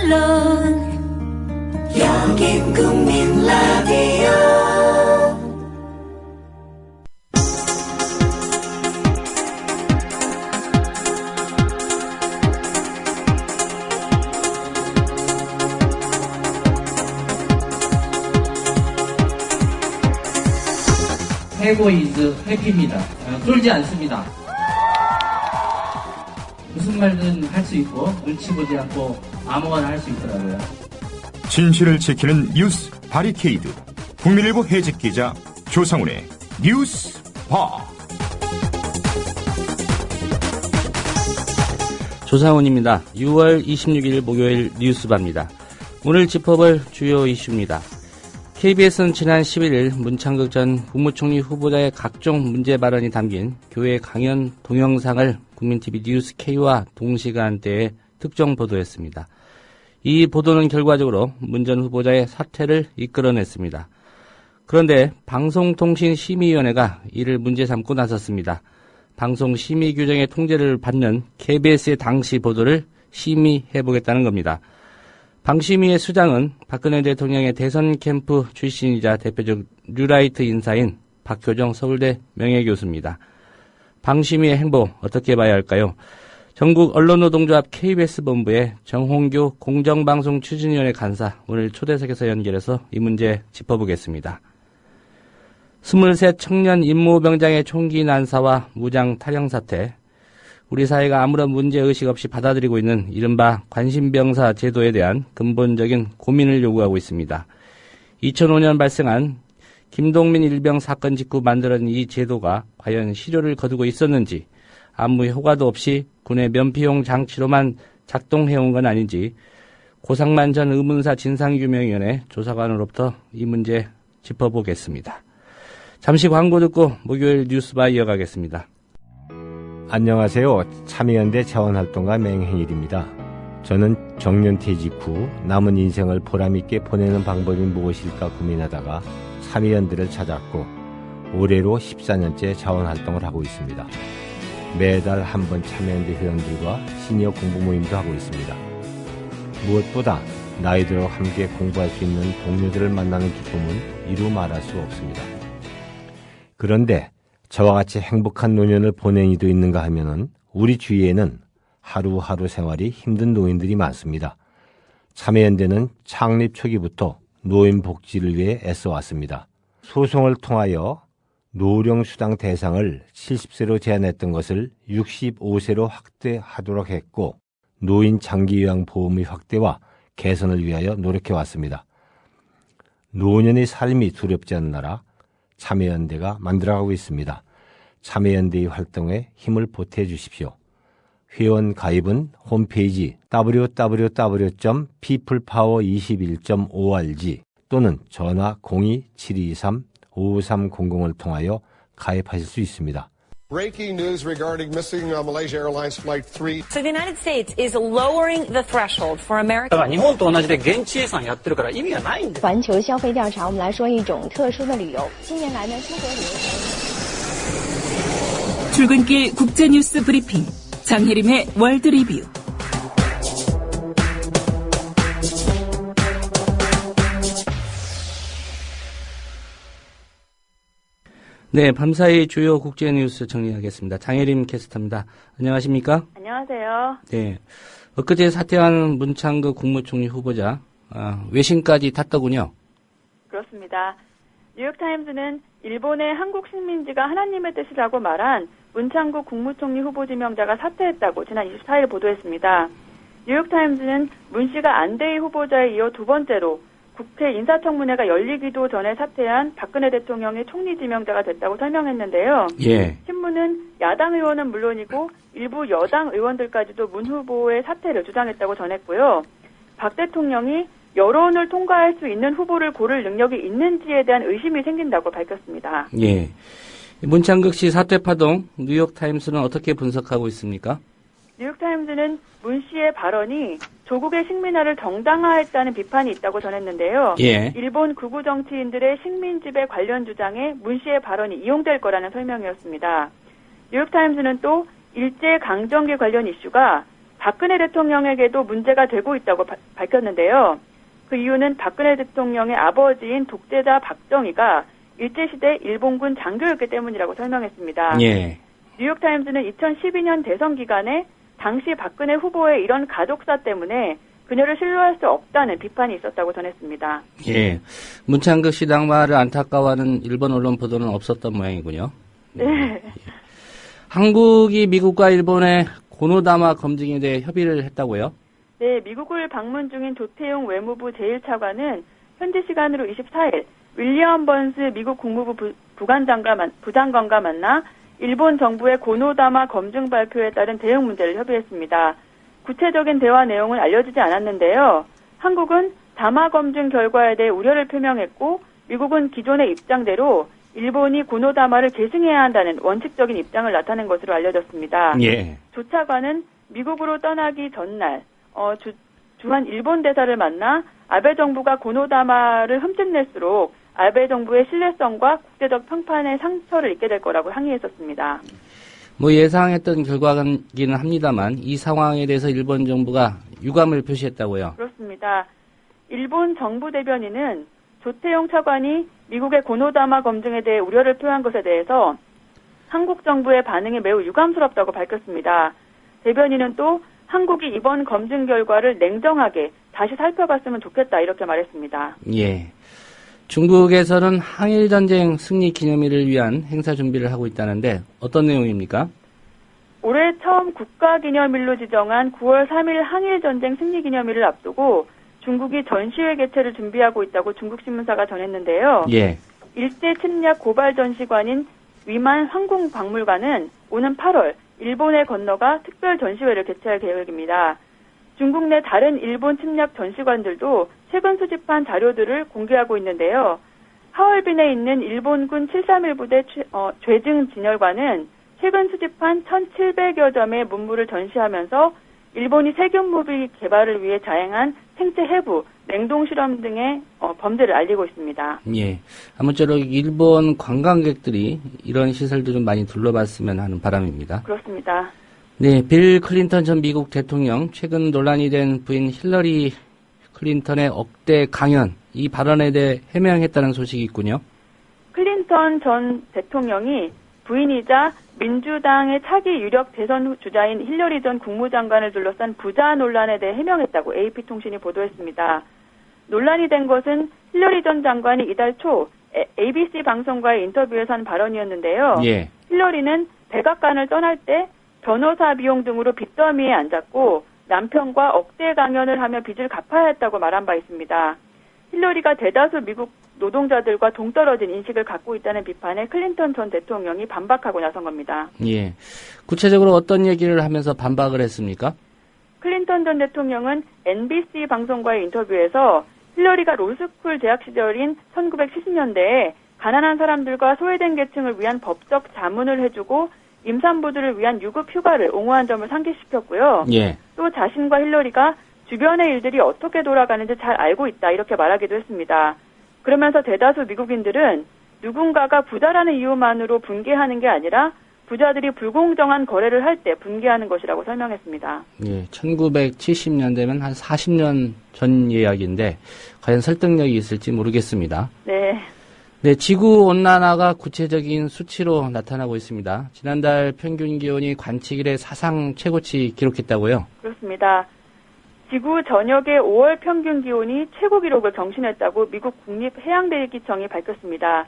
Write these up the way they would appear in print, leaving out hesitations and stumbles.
물론 여긴 국민 라디오. 해고 이즈 해피입니다. 쫄지 않습니다. 무슨 말든 할 수 있고 눈치 보지 않고 아무거나 할 수 있더라고요. 진실을 지키는 뉴스 바리케이드. 국민일보 해직 기자 조상훈의 뉴스 바. 조상훈입니다. 6월 26일 목요일 뉴스바입니다. 오늘 짚어볼 주요 이슈입니다. KBS는 지난 11일 문창극 전 국무총리 후보자의 각종 문제 발언이 담긴 교회 강연 동영상을 국민TV 뉴스K와 동시간대에 특정 보도했습니다. 이 보도는 결과적으로 문 전 후보자의 사퇴를 이끌어냈습니다. 그런데 방송통신심의위원회가 이를 문제 삼고 나섰습니다. 방송심의 규정의 통제를 받는 KBS의 당시 보도를 심의해보겠다는 겁니다. 방심위의 수장은 박근혜 대통령의 대선 캠프 출신이자 대표적 뉴라이트 인사인 박효정 서울대 명예교수입니다. 방심위의 행보 어떻게 봐야 할까요? 전국 언론노동조합 KBS 본부의 정홍규 공정방송추진위원회 간사 오늘 초대석에서 연결해서 이 문제 짚어보겠습니다. 23 청년 임모병장의 총기 난사와 무장 탈영 사태, 우리 사회가 아무런 문제의식 없이 받아들이고 있는 이른바 관심병사 제도에 대한 근본적인 고민을 요구하고 있습니다. 2005년 발생한 김동민 일병 사건 직후 만들어진 이 제도가 과연 실효를 거두고 있었는지, 아무 효과도 없이 군의 면피용 장치로만 작동해온 건 아닌지 고상만 전 의문사 진상규명위원회 조사관으로부터 이 문제 짚어보겠습니다. 잠시 광고 듣고 목요일 뉴스바 이어가겠습니다. 안녕하세요. 참여연대 자원활동가 맹행일입니다. 저는 정년퇴직 후 남은 인생을 보람있게 보내는 방법이 무엇일까 고민하다가 참여연대를 찾았고 올해로 14년째 자원활동을 하고 있습니다. 매달 한 번 참여연대 회원들과 시니어 공부 모임도 하고 있습니다. 무엇보다 나이 들어 함께 공부할 수 있는 동료들을 만나는 기쁨은 이루 말할 수 없습니다. 그런데 저와 같이 행복한 노년을 보낸 이도 있는가 하면은 우리 주위에는 하루하루 생활이 힘든 노인들이 많습니다. 참여연대는 창립 초기부터 노인 복지를 위해 애써왔습니다. 소송을 통하여 노령수당 대상을 70세로 제한했던 것을 65세로 확대하도록 했고 노인 장기요양보험의 확대와 개선을 위하여 노력해왔습니다. 노년의 삶이 두렵지 않는 나라 참여연대가 만들어가고 있습니다. 참여연대의 활동에 힘을 보태주십시오. 회원 가입은 홈페이지 www.peoplepower21.org 또는 전화 02-723-5300을 통하여 가입하실 수 있습니다. Breaking news regarding missing Malaysia Airlines Flight 3. So the United States is lowering the threshold for American. 日本と同じで現地予算やってるから意味がないんだ。环球消费调查，我们来说一种特殊的旅游。近年来呢，出国旅游。 출근길 국제뉴스 브리핑 장혜림의 월드 리뷰. 네, 밤사이 주요 국제 뉴스 정리하겠습니다. 장혜림 캐스터입니다. 안녕하십니까? 안녕하세요. 네, 엊그제 사퇴한 문창극 국무총리 후보자 외신까지 탔더군요. 그렇습니다. 뉴욕타임즈는 일본의 한국 식민지가 하나님의 뜻이라고 말한 문창극 국무총리 후보 지명자가 사퇴했다고 지난 24일 보도했습니다. 뉴욕타임즈는 문 씨가 안대희 후보자에 이어 두 번째로 국회 인사청문회가 열리기도 전에 사퇴한 박근혜 대통령의 총리 지명자가 됐다고 설명했는데요. 예. 신문은 야당 의원은 물론이고 일부 여당 의원들까지도 문 후보의 사퇴를 주장했다고 전했고요. 박 대통령이 여론을 통과할 수 있는 후보를 고를 능력이 있는지에 대한 의심이 생긴다고 밝혔습니다. 예. 문창극 씨 사퇴 파동 뉴욕타임스는 어떻게 분석하고 있습니까? 뉴욕타임즈는 문 씨의 발언이 조국의 식민화를 정당화했다는 비판이 있다고 전했는데요. 예. 일본 극우 정치인들의 식민지배 관련 주장에 문 씨의 발언이 이용될 거라는 설명이었습니다. 뉴욕타임즈는 또 일제강점기 관련 이슈가 박근혜 대통령에게도 문제가 되고 있다고 밝혔는데요. 그 이유는 박근혜 대통령의 아버지인 독재자 박정희가 일제시대 일본군 장교였기 때문이라고 설명했습니다. 예. 뉴욕타임즈는 2012년 대선 기간에 당시 박근혜 후보의 이런 가족사 때문에 그녀를 신뢰할 수 없다는 비판이 있었다고 전했습니다. 예. 문창극 시당마를 안타까워하는 일본 언론 보도는 없었던 모양이군요. 네. 한국이 미국과 일본의 고노다마 검증에 대해 협의를 했다고요? 네, 미국을 방문 중인 조태용 외무부 제1차관은 현지 시간으로 24일 윌리엄 번스 미국 국무부 부장관과 만나 일본 정부의 고노다마 검증 발표에 따른 대응 문제를 협의했습니다. 구체적인 대화 내용은 알려지지 않았는데요. 한국은 다마 검증 결과에 대해 우려를 표명했고 미국은 기존의 입장대로 일본이 고노다마를 계승해야 한다는 원칙적인 입장을 나타낸 것으로 알려졌습니다. 예. 조 차관은 미국으로 떠나기 전날 주한 일본 대사를 만나 아베 정부가 고노다마를 흠집낼수록 아베 정부의 신뢰성과 국제적 평판에 상처를 입게 될 거라고 항의했었습니다. 예상했던 결과기는 합니다만 이 상황에 대해서 일본 정부가 유감을 표시했다고요? 그렇습니다. 일본 정부 대변인은 조태용 차관이 미국의 고노다마 검증에 대해 우려를 표한 것에 대해서 한국 정부의 반응이 매우 유감스럽다고 밝혔습니다. 대변인은 또 한국이 이번 검증 결과를 냉정하게 다시 살펴봤으면 좋겠다 이렇게 말했습니다. 예. 중국에서는 항일전쟁 승리 기념일을 위한 행사 준비를 하고 있다는데 어떤 내용입니까? 올해 처음 국가기념일로 지정한 9월 3일 항일전쟁 승리 기념일을 앞두고 중국이 전시회 개최를 준비하고 있다고 중국신문사가 전했는데요. 예. 일제 침략 고발 전시관인 위만 황궁박물관은 오는 8월 일본에 건너가 특별 전시회를 개최할 계획입니다. 중국 내 다른 일본 침략 전시관들도 최근 수집한 자료들을 공개하고 있는데요. 하얼빈에 있는 일본군 731 부대 죄증 진열관은 최근 수집한 1,700여 점의 문물을 전시하면서 일본이 세균 무비 개발을 위해 자행한 생체 해부, 냉동 실험 등의 범죄를 알리고 있습니다. 예. 아무쪼록 일본 관광객들이 이런 시설들을 좀 많이 둘러봤으면 하는 바람입니다. 그렇습니다. 네, 빌 클린턴 전 미국 대통령, 최근 논란이 된 부인 힐러리 클린턴의 억대 강연, 이 발언에 대해 해명했다는 소식이 있군요. 클린턴 전 대통령이 부인이자 민주당의 차기 유력 대선 주자인 힐러리 전 국무장관을 둘러싼 부자 논란에 대해 해명했다고 AP통신이 보도했습니다. 논란이 된 것은 힐러리 전 장관이 이달 초 ABC 방송과의 인터뷰에서 한 발언이었는데요. 예. 힐러리는 백악관을 떠날 때 변호사 비용 등으로 빚더미에 앉았고 남편과 억대 강연을 하며 빚을 갚아야 했다고 말한 바 있습니다. 힐러리가 대다수 미국 노동자들과 동떨어진 인식을 갖고 있다는 비판에 클린턴 전 대통령이 반박하고 나선 겁니다. 예. 구체적으로 어떤 얘기를 하면서 반박을 했습니까? 클린턴 전 대통령은 NBC 방송과의 인터뷰에서 힐러리가 로스쿨 재학 시절인 1970년대에 가난한 사람들과 소외된 계층을 위한 법적 자문을 해주고 임산부들을 위한 유급 휴가를 옹호한 점을 상기시켰고요. 예. 또 자신과 힐러리가 주변의 일들이 어떻게 돌아가는지 잘 알고 있다 이렇게 말하기도 했습니다. 그러면서 대다수 미국인들은 누군가가 부자라는 이유만으로 분개하는 게 아니라 부자들이 불공정한 거래를 할 때 분개하는 것이라고 설명했습니다. 예, 1970년대면 한 40년 전 이야기인데 과연 설득력이 있을지 모르겠습니다. 네. 네, 지구온난화가 구체적인 수치로 나타나고 있습니다. 지난달 평균 기온이 관측 이래 사상 최고치 기록했다고요? 그렇습니다. 지구 전역의 5월 평균 기온이 최고 기록을 경신했다고 미국 국립해양대기청이 밝혔습니다.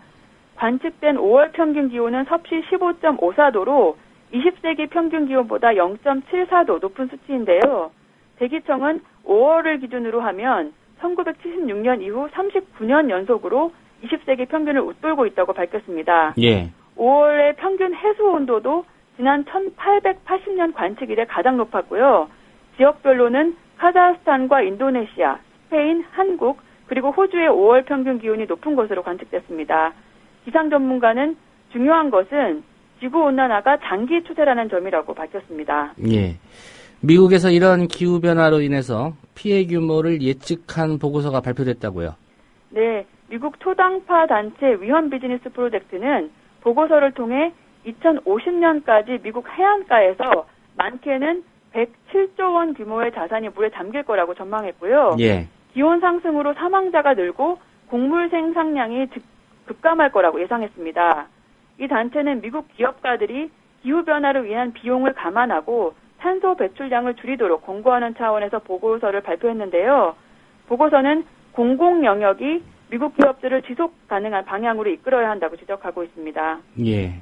관측된 5월 평균 기온은 섭씨 15.54도로 20세기 평균 기온보다 0.74도 높은 수치인데요. 대기청은 5월을 기준으로 하면 1976년 이후 39년 연속으로 20세기 평균을 웃돌고 있다고 밝혔습니다. 예. 5월의 평균 해수 온도도 지난 1880년 관측 이래 가장 높았고요. 지역별로는 카자흐스탄과 인도네시아, 스페인, 한국, 그리고 호주의 5월 평균 기온이 높은 것으로 관측됐습니다. 기상 전문가는 중요한 것은 지구온난화가 장기 추세라는 점이라고 밝혔습니다. 예. 미국에서 이런 기후변화로 인해서 피해 규모를 예측한 보고서가 발표됐다고요? 네. 미국 초당파 단체 위험 비즈니스 프로젝트는 보고서를 통해 2050년까지 미국 해안가에서 많게는 107조 원 규모의 자산이 물에 잠길 거라고 전망했고요. 예. 기온 상승으로 사망자가 늘고 곡물 생산량이 급감할 거라고 예상했습니다. 이 단체는 미국 기업가들이 기후변화를 위한 비용을 감안하고 탄소 배출량을 줄이도록 권고하는 차원에서 보고서를 발표했는데요. 보고서는 공공 영역이 미국 기업들을 지속 가능한 방향으로 이끌어야 한다고 지적하고 있습니다. 예.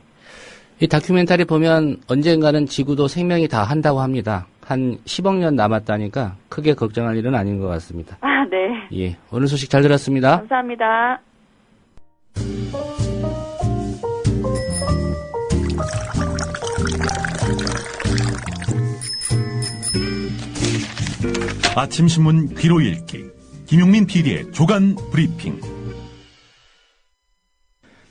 이 다큐멘터리 보면 언젠가는 지구도 생명이 다 한다고 합니다. 한 10억 년 남았다니까 크게 걱정할 일은 아닌 것 같습니다. 아, 네. 예. 오늘 소식 잘 들었습니다. 감사합니다. 아침 신문 귀로 읽기 김용민 PD의 조간 브리핑.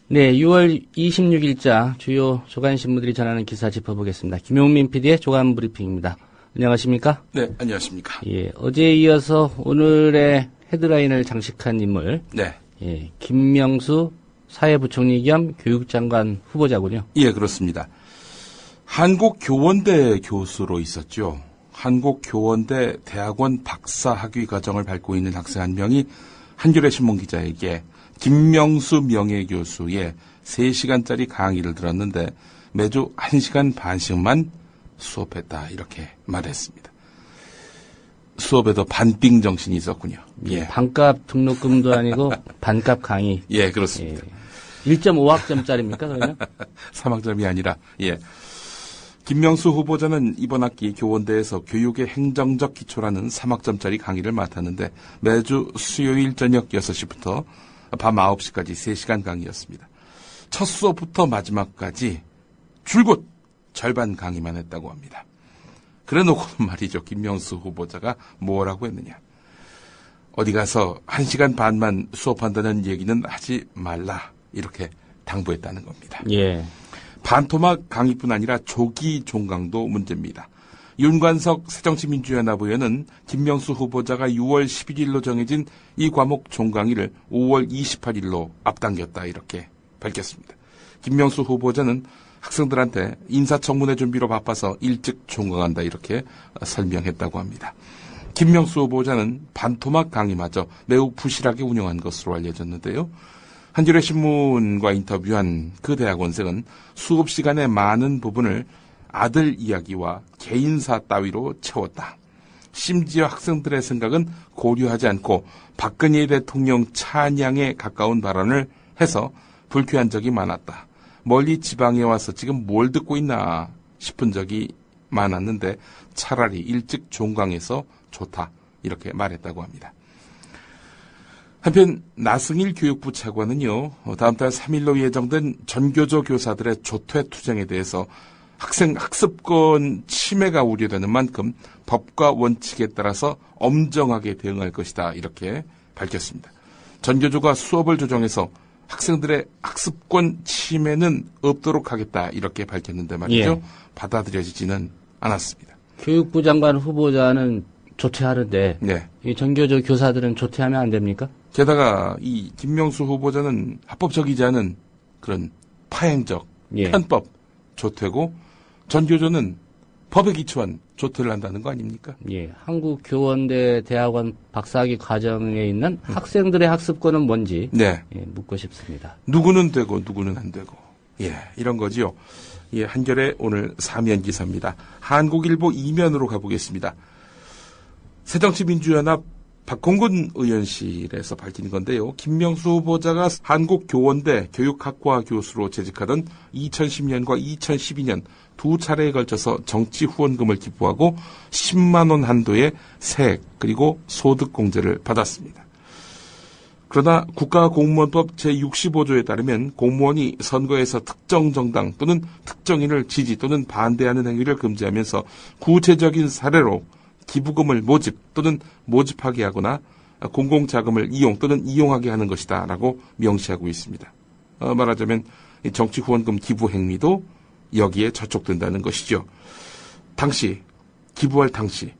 네, 6월 26일자 주요 조간신문들이 전하는 기사 짚어보겠습니다. 김용민 PD의 조간 브리핑입니다. 안녕하십니까? 네, 안녕하십니까? 예, 어제에 이어서 오늘의 헤드라인을 장식한 인물. 네. 예, 김명수 사회부총리 겸 교육장관 후보자군요. 예, 그렇습니다. 한국교원대 교수로 있었죠. 한국교원대 대학원 박사 학위 과정을 밟고 있는 학생 한 명이 한겨레 신문 기자에게 김명수 명예교수의 3시간짜리 강의를 들었는데 매주 1시간 반씩만 수업했다 이렇게 말했습니다. 수업에도 반빙 정신이 있었군요. 예. 반값 등록금도 아니고 반값 강의. 예, 그렇습니다. 예. 1.5학점짜리입니까 그러면? 3학점이 아니라 예. 김명수 후보자는 이번 학기 교원대에서 교육의 행정적 기초라는 3학점짜리 강의를 맡았는데 매주 수요일 저녁 6시부터 밤 9시까지 3시간 강의였습니다. 첫 수업부터 마지막까지 줄곧 절반 강의만 했다고 합니다. 그래놓고는 말이죠. 김명수 후보자가 뭐라고 했느냐. 어디 가서 1시간 반만 수업한다는 얘기는 하지 말라. 이렇게 당부했다는 겁니다. 예. 반토막 강의뿐 아니라 조기 종강도 문제입니다. 윤관석 새정치민주연합 의원은 김명수 후보자가 6월 11일로 정해진 이 과목 종강의를 5월 28일로 앞당겼다 이렇게 밝혔습니다. 김명수 후보자는 학생들한테 인사청문회 준비로 바빠서 일찍 종강한다 이렇게 설명했다고 합니다. 김명수 후보자는 반토막 강의마저 매우 부실하게 운영한 것으로 알려졌는데요. 한겨레 신문과 인터뷰한 그 대학원생은 수업 시간의 많은 부분을 아들 이야기와 개인사 따위로 채웠다. 심지어 학생들의 생각은 고려하지 않고 박근혜 대통령 찬양에 가까운 발언을 해서 불쾌한 적이 많았다. 멀리 지방에 와서 지금 뭘 듣고 있나 싶은 적이 많았는데 차라리 일찍 종강해서 좋다. 이렇게 말했다고 합니다. 한편 나승일 교육부 차관은요. 다음 달 3일로 예정된 전교조 교사들의 조퇴 투쟁에 대해서 학생 학습권 침해가 우려되는 만큼 법과 원칙에 따라서 엄정하게 대응할 것이다. 이렇게 밝혔습니다. 전교조가 수업을 조정해서 학생들의 학습권 침해는 없도록 하겠다. 이렇게 밝혔는데 말이죠. 예. 받아들여지지는 않았습니다. 교육부 장관 후보자는 조퇴하는데 네. 이 전교조 교사들은 조퇴하면 안 됩니까? 게다가 이 김명수 후보자는 합법적이지 않은 그런 파행적 예. 편법 조퇴고 전교조는 법에 기초한 조퇴를 한다는 거 아닙니까? 예. 한국교원대 대학원 박사학위 과정에 있는 학생들의 학습권은 뭔지 네. 예, 묻고 싶습니다. 누구는 되고 누구는 안 되고 예, 이런 거지요. 예, 한겨레 오늘 3면 기사입니다. 한국일보 2면으로 가보겠습니다. 새정치민주연합 박홍근 의원실에서 밝힌 건데요. 김명수 후보자가 한국교원대 교육학과 교수로 재직하던 2010년과 2012년 두 차례에 걸쳐서 정치 후원금을 기부하고 10만 원 한도의 세액 그리고 소득공제를 받았습니다. 그러나 국가공무원법 제65조에 따르면 공무원이 선거에서 특정 정당 또는 특정인을 지지 또는 반대하는 행위를 금지하면서 구체적인 사례로 기부금을 모집 또는 모집하게 하거나 공공자금을 이용 또는 이용하게 하는 것이다 라고 명시하고 있습니다. 말하자면 정치 후원금 기부 행위도 여기에 저촉된다는 것이죠. 기부할 당시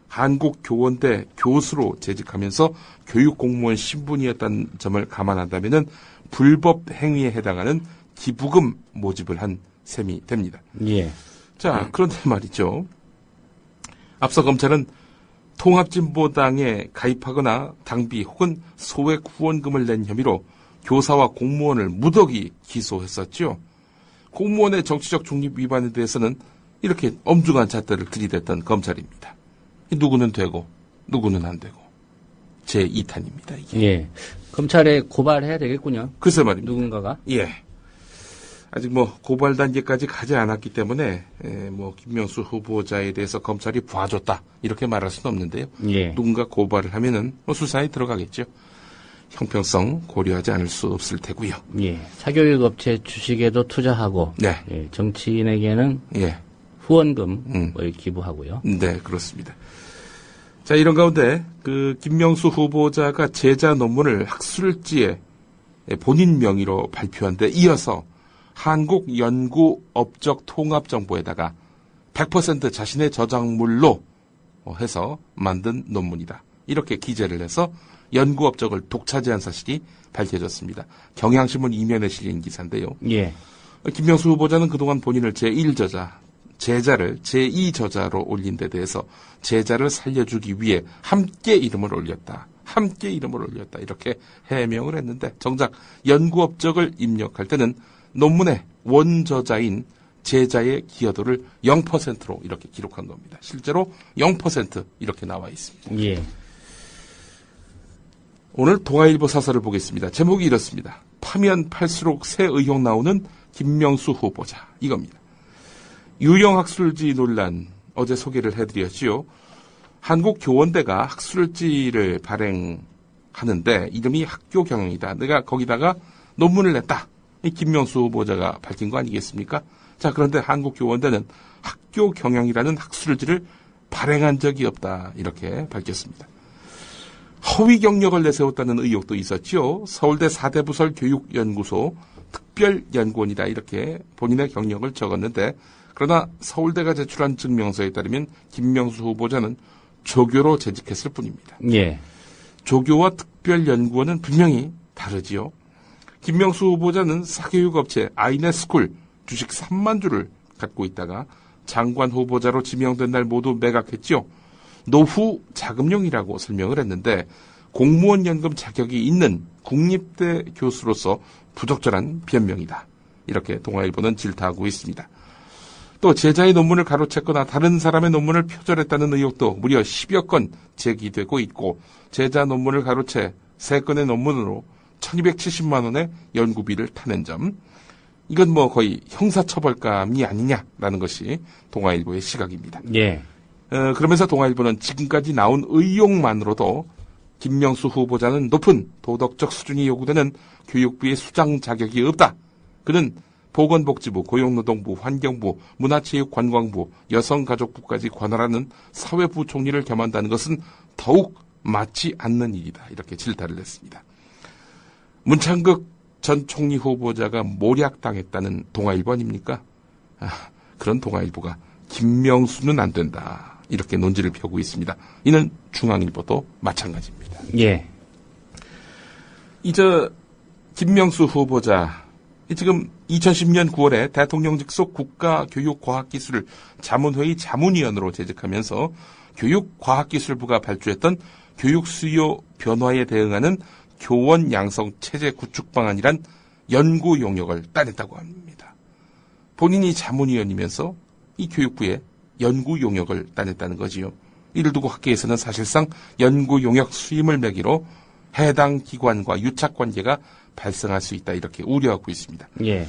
한국교원대 교수로 재직하면서 교육공무원 신분이었다는 점을 감안한다면 불법 행위에 해당하는 기부금 모집을 한 셈이 됩니다. 예. 자, 그런데 말이죠. 앞서 검찰은 통합진보당에 가입하거나 당비 혹은 소액 후원금을 낸 혐의로 교사와 공무원을 무더기 기소했었죠. 공무원의 정치적 중립 위반에 대해서는 이렇게 엄중한 잣대를 들이댔던 검찰입니다. 누구는 되고 누구는 안 되고 제2탄입니다. 이게. 예. 검찰에 고발해야 되겠군요. 글쎄 말입니다. 누군가가. 예. 아직 고발 단계까지 가지 않았기 때문에 김명수 후보자에 대해서 검찰이 봐줬다 이렇게 말할 수는 없는데요. 예. 누군가 고발을 하면은 수사에 들어가겠죠. 형평성 고려하지 않을 수 없을 테고요. 예. 사교육 업체 주식에도 투자하고, 네. 예. 정치인에게는 예. 후원금을 기부하고요. 네, 그렇습니다. 자, 이런 가운데 김명수 후보자가 제자 논문을 학술지에 본인 명의로 발표한 데 이어서 한국연구업적통합정보에다가 100% 자신의 저작물로 해서 만든 논문이다. 이렇게 기재를 해서 연구업적을 독차지한 사실이 밝혀졌습니다. 경향신문 이면에 실린 기사인데요. 예. 김명수 후보자는 그동안 본인을 제1저자, 제자를 제2저자로 올린 데 대해서 제자를 살려주기 위해 함께 이름을 올렸다. 함께 이름을 올렸다. 이렇게 해명을 했는데 정작 연구업적을 입력할 때는 논문의 원저자인 제자의 기여도를 0%로 이렇게 기록한 겁니다. 실제로 0% 이렇게 나와 있습니다. 예. 오늘 동아일보 사설을 보겠습니다. 제목이 이렇습니다. 파면 팔수록 새 의혹 나오는 김명수 후보자. 이겁니다. 유형학술지 논란 어제 소개를 해드렸지요. 한국교원대가 학술지를 발행하는데 이름이 학교경영이다. 내가 거기다가 논문을 냈다. 이 김명수 후보자가 밝힌 거 아니겠습니까? 자, 그런데 한국교원대는 학교경영이라는 학술지를 발행한 적이 없다. 이렇게 밝혔습니다. 허위 경력을 내세웠다는 의혹도 있었죠. 서울대 사대부설 교육연구소 특별연구원이다. 이렇게 본인의 경력을 적었는데 그러나 서울대가 제출한 증명서에 따르면 김명수 후보자는 조교로 재직했을 뿐입니다. 예. 조교와 특별연구원은 분명히 다르지요. 김명수 후보자는 사교육업체 아이넷스쿨 주식 3만 주를 갖고 있다가 장관 후보자로 지명된 날 모두 매각했죠. 노후 자금용이라고 설명을 했는데 공무원 연금 자격이 있는 국립대 교수로서 부적절한 변명이다. 이렇게 동아일보는 질타하고 있습니다. 또 제자의 논문을 가로챘거나 다른 사람의 논문을 표절했다는 의혹도 무려 10여 건 제기되고 있고 제자 논문을 가로채 3건의 논문으로 1270만 원의 연구비를 타낸 점, 이건 거의 형사처벌감이 아니냐라는 것이 동아일보의 시각입니다. 예. 그러면서 동아일보는 지금까지 나온 의혹만으로도 김명수 후보자는 높은 도덕적 수준이 요구되는 교육부의 수장 자격이 없다. 그는 보건복지부, 고용노동부, 환경부, 문화체육관광부, 여성가족부까지 관할하는 사회부 총리를 겸한다는 것은 더욱 맞지 않는 일이다. 이렇게 질타를 했습니다. 문창극 전 총리 후보자가 모략당했다는 동아일보 아닙니까? 그런 동아일보가 김명수는 안 된다. 이렇게 논지를 펴고 있습니다. 이는 중앙일보도 마찬가지입니다. 예. 김명수 후보자, 지금 2010년 9월에 대통령 직속 국가교육과학기술자문회의 자문위원으로 재직하면서 교육과학기술부가 발주했던 교육수요 변화에 대응하는 교원 양성 체제 구축 방안이란 연구 용역을 따냈다고 합니다. 본인이 자문위원이면서 이 교육부에 연구 용역을 따냈다는 거지요. 이를 두고 학계에서는 사실상 연구 용역 수임을 매기로 해당 기관과 유착 관계가 발생할 수 있다 이렇게 우려하고 있습니다. 예.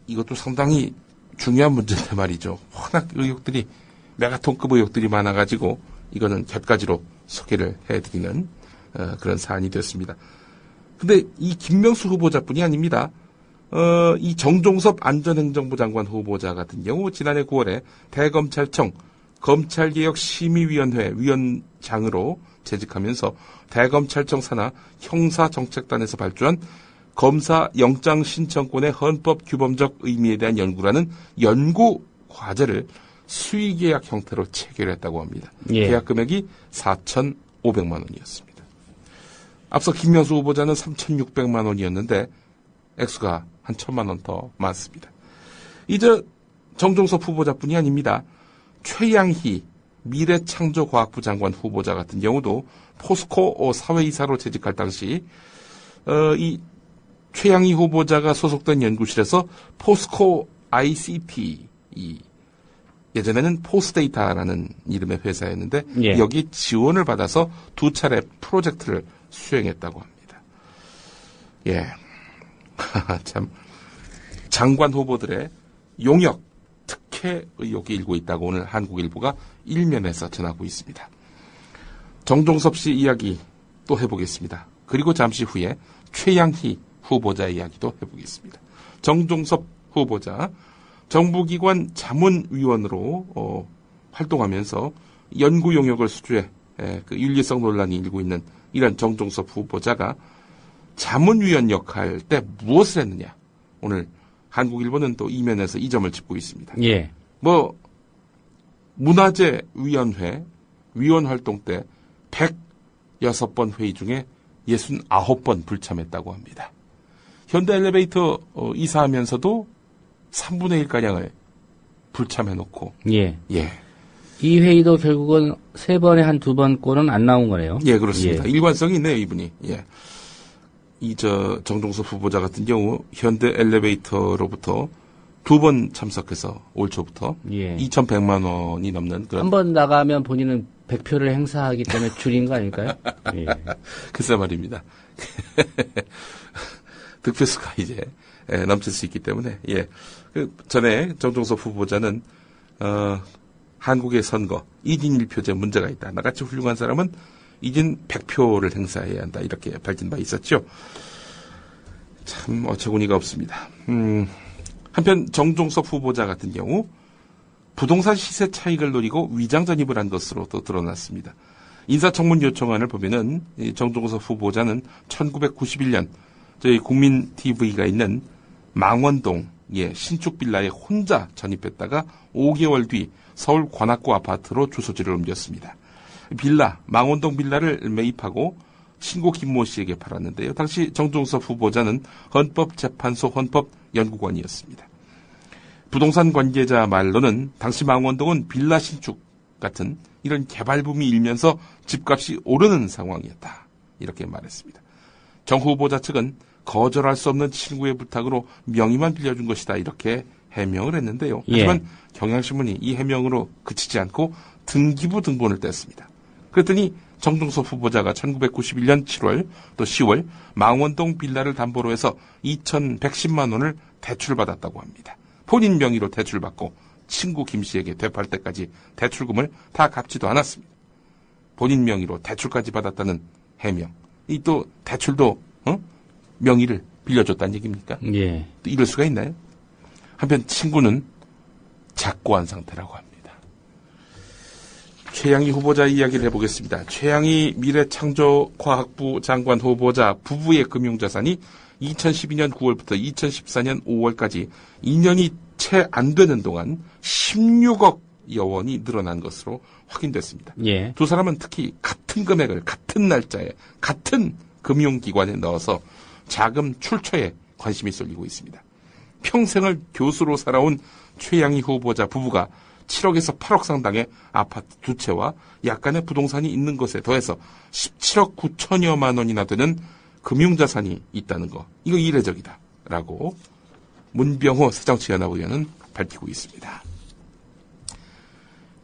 이것도 상당히 중요한 문제인데 말이죠. 워낙 의혹들이 메가톤급 의혹들이 많아가지고 이거는 곁가지로 소개를 해드리는 그런 사안이 됐습니다. 근데 이 김명수 후보자뿐이 아닙니다. 이 정종섭 안전행정부 장관 후보자 같은 경우 지난해 9월에 대검찰청 검찰개혁심의위원회 위원장으로 재직하면서 대검찰청 산하 형사정책단에서 발주한 검사 영장 신청권의 헌법 규범적 의미에 대한 연구라는 연구 과제를 수의계약 형태로 체결했다고 합니다. 예. 계약 금액이 4,500만 원이었습니다. 앞서 김명수 후보자는 3,600만 원이었는데 액수가 한 1,000만 원 더 많습니다. 정종섭 후보자뿐이 아닙니다. 최양희 미래창조과학부 장관 후보자 같은 경우도 포스코 사회이사로 재직할 당시 이 최양희 후보자가 소속된 연구실에서 포스코 ICT, 예전에는 포스데이터라는 이름의 회사였는데 예. 여기 지원을 받아서 2차례 프로젝트를 수행했다고 합니다. 예, 참 장관 후보들의 용역, 특혜 의혹이 일고 있다고 오늘 한국일보가 일면에서 전하고 있습니다. 정종섭 씨 이야기 또 해보겠습니다. 그리고 잠시 후에 최양희 후보자 이야기도 해보겠습니다. 정종섭 후보자 정부기관 자문위원으로 활동하면서 연구 용역을 수주해 그 윤리성 논란이 일고 있는 이런 정종섭 후보자가 자문위원 역할 때 무엇을 했느냐. 오늘 한국일보는 또 이면에서 이 점을 짚고 있습니다. 예. 문화재위원회 위원 활동 때 106번 회의 중에 69번 불참했다고 합니다. 현대 엘리베이터 이사하면서도 3분의 1가량을 불참해놓고. 예. 이 회의도 결국은 3번에 한 2번 꼴은 안 나온 거네요. 예, 그렇습니다. 예. 일관성이 있네요, 이분이. 예. 정종섭 후보자 같은 경우 현대 엘리베이터로부터 2번 참석해서 올 초부터 2,100만 원이 넘는 그런. 한 번 나가면 본인은 100표를 행사하기 때문에 줄인 거 아닐까요? 예. 글쎄 말입니다. 득표수가 이제 넘칠 수 있기 때문에. 예. 그 전에 정종섭 후보자는 한국의 선거 2진 1표제 문제가 있다. 나같이 훌륭한 사람은 2진 100표를 행사해야 한다. 이렇게 밝힌 바 있었죠. 참 어처구니가 없습니다. 한편 정종섭 후보자 같은 경우 부동산 시세 차익을 노리고 위장 전입을 한 것으로 또 드러났습니다. 인사청문 요청안을 보면은 정종섭 후보자는 1991년 저희 국민 TV가 있는 망원동 신축 빌라에 혼자 전입했다가 5개월 뒤 서울 관악구 아파트로 주소지를 옮겼습니다. 망원동 빌라를 매입하고 신고 김모 씨에게 팔았는데요. 당시 정종섭 후보자는 헌법재판소 헌법연구관이었습니다. 부동산 관계자 말로는 당시 망원동은 빌라 신축 같은 이런 개발붐이 일면서 집값이 오르는 상황이었다. 이렇게 말했습니다. 정 후보자 측은 거절할 수 없는 친구의 부탁으로 명의만 빌려준 것이다. 이렇게 해명을 했는데요. 하지만 경향신문이 이 해명으로 그치지 않고 등기부 등본을 뗐습니다. 그랬더니 정종섭 후보자가 1991년 7월 또 10월 망원동 빌라를 담보로 해서 2,110만 원을 대출받았다고 합니다. 본인 명의로 대출받고 친구 김 씨에게 되팔 때까지 대출금을 다 갚지도 않았습니다. 본인 명의로 대출까지 받았다는 해명. 이 또 대출도 명의를 빌려줬다는 얘기입니까? 예. 또 이럴 수가 있나요? 한편 친구는 작고한 상태라고 합니다. 최양희 후보자 이야기를 해보겠습니다. 최양희 미래창조과학부 장관 후보자 부부의 금융자산이 2012년 9월부터 2014년 5월까지 2년이 채 안 되는 동안 16억여 원이 늘어난 것으로 확인됐습니다. 예. 두 사람은 특히 같은 금액을 같은 날짜에 같은 금융기관에 넣어서 자금 출처에 관심이 쏠리고 있습니다. 평생을 교수로 살아온 최양희 후보자 부부가 7억에서 8억 상당의 아파트 2채와 약간의 부동산이 있는 것에 더해서 17억 9천여만 원이나 되는 금융자산이 있다는 거. 이거 이례적이다. 라고 문병호 새정치연합의원은 밝히고 있습니다.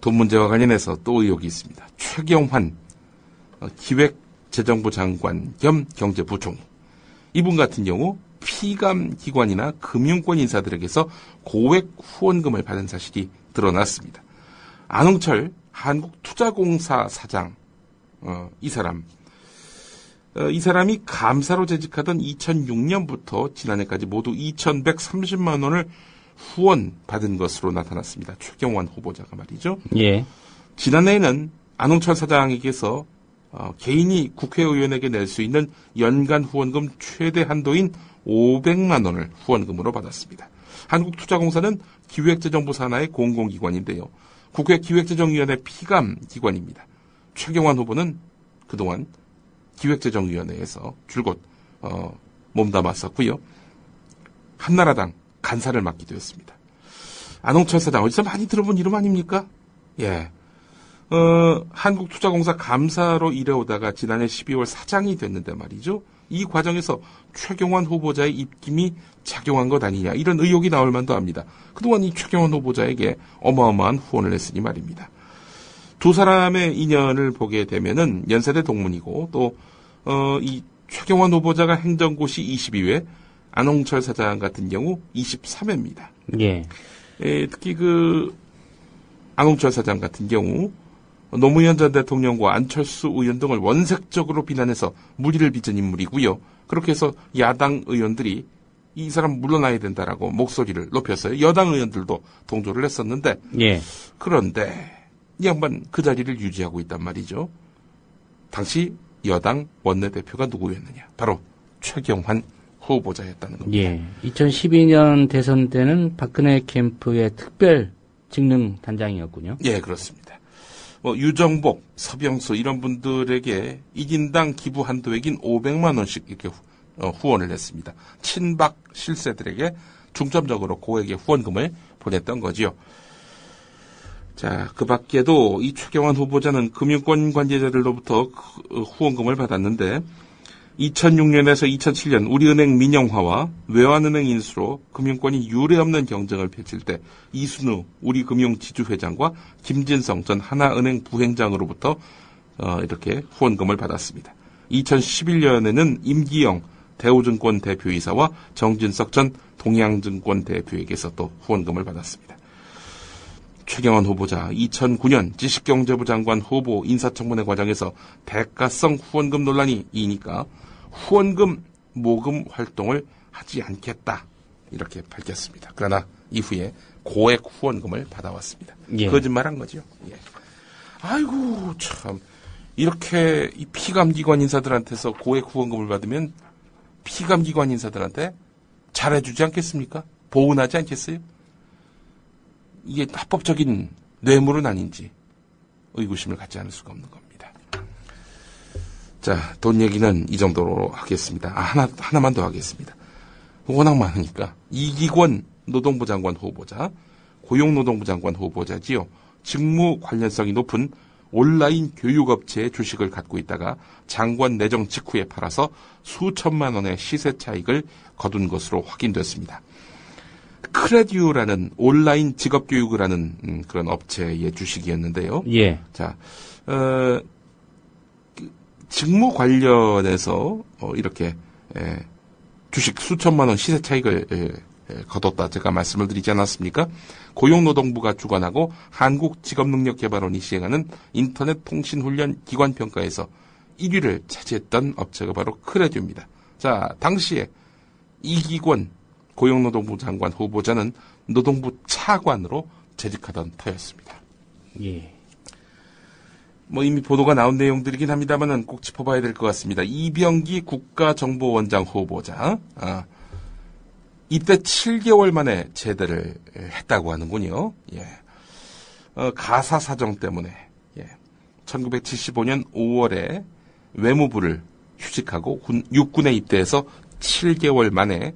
돈 문제와 관련해서 또 의혹이 있습니다. 최경환 기획재정부 장관 겸 경제부총리. 이분 같은 경우 피감 기관이나 금융권 인사들에게서 고액 후원금을 받은 사실이 드러났습니다. 안홍철 한국투자공사 사장, 이 사람이 감사로 재직하던 2006년부터 지난해까지 모두 2,130만 원을 후원받은 것으로 나타났습니다. 최경환 후보자가 말이죠. 예. 지난해에는 안홍철 사장에게서 개인이 국회의원에게 낼 수 있는 연간 후원금 최대 한도인 500만 원을 후원금으로 받았습니다. 한국투자공사는 기획재정부 산하의 공공기관인데요. 국회 기획재정위원회 피감 기관입니다. 최경환 후보는 그동안 기획재정위원회에서 줄곧 몸담았었고요. 한나라당 간사를 맡기도 했습니다. 안홍철 사장 어디서 많이 들어본 이름 아닙니까? 예. 한국투자공사 감사로 일해오다가 지난해 12월 사장이 됐는데 말이죠. 이 과정에서 최경환 후보자의 입김이 작용한 것 아니냐 이런 의혹이 나올 만도 합니다. 그동안 이 최경환 후보자에게 어마어마한 후원을 했으니 말입니다. 두 사람의 인연을 보게 되면은 연세대 동문이고 또 이 최경환 후보자가 행정고시 22회, 안홍철 사장 같은 경우 23회입니다. 예. 특히 그 안홍철 사장 같은 경우 노무현 전 대통령과 안철수 의원 등을 원색적으로 비난해서 물의를 빚은 인물이고요. 그렇게 해서 야당 의원들이 이 사람 물러나야 된다라고 목소리를 높였어요. 여당 의원들도 동조를 했었는데 예. 그런데 이 양반 그 자리를 유지하고 있단 말이죠. 당시 여당 원내대표가 누구였느냐? 바로 최경환 후보자였다는 겁니다. 예. 2012년 대선 때는 박근혜 캠프의 특별 직능 단장이었군요. 예, 그렇습니다. 유정복, 서병수 이런 분들에게 이긴당 기부 한도액인 500만 원씩 이렇게 후원을 했습니다. 친박 실세들에게 중점적으로 고액의 후원금을 보냈던 거지요. 자, 그 밖에도 이 최경환 후보자는 금융권 관계자들로부터 후원금을 받았는데 2006년에서 2007년 우리은행 민영화와 외환은행 인수로 금융권이 유례없는 경쟁을 펼칠 때 이순우 우리금융지주회장과 김진성 전 하나은행 부행장으로부터 이렇게 후원금을 받았습니다. 2011년에는 임기영 대우증권 대표이사와 정진석 전 동양증권 대표에게서 또 후원금을 받았습니다. 최경환 후보자 2009년 지식경제부 장관 후보 인사청문회 과정에서 대가성 후원금 논란이 이니까 후원금 모금 활동을 하지 않겠다 이렇게 밝혔습니다. 그러나 이후에 고액 후원금을 받아왔습니다. 예. 거짓말한 거죠. 예. 아이고 참 이렇게 이 피감기관 인사들한테서 고액 후원금을 받으면 피감기관 인사들한테 잘해주지 않겠습니까? 보은하지 않겠어요? 이게 합법적인 뇌물은 아닌지 의구심을 갖지 않을 수가 없는 겁니다. 자, 돈 얘기는 이 정도로 하겠습니다. 하나만 더 하겠습니다. 워낙 많으니까. 이기권 노동부 장관 후보자, 고용노동부 장관 후보자지요. 직무 관련성이 높은 온라인 교육업체의 주식을 갖고 있다가 장관 내정 직후에 팔아서 수천만 원의 시세 차익을 거둔 것으로 확인됐습니다. 크레듀라는 온라인 직업교육을 하는 그런 업체의 주식이었는데요. 예. 자, 직무 관련해서 이렇게 주식 수천만 원 시세 차익을 거뒀다 제가 말씀을 드리지 않았습니까? 고용노동부가 주관하고 한국직업능력개발원이 시행하는 인터넷 통신훈련 기관평가에서 1위를 차지했던 업체가 바로 크레듀입니다. 자, 당시에 이기권 고용노동부 장관 후보자는 노동부 차관으로 재직하던 터였습니다. 예. 이미 보도가 나온 내용들이긴 합니다만은 꼭 짚어봐야 될 것 같습니다. 이병기 국가정보원장 후보자, 입대 7개월 만에 제대를 했다고 하는군요. 예. 가사 사정 때문에, 1975년 5월에 외무부를 휴직하고 육군에 입대해서 7개월 만에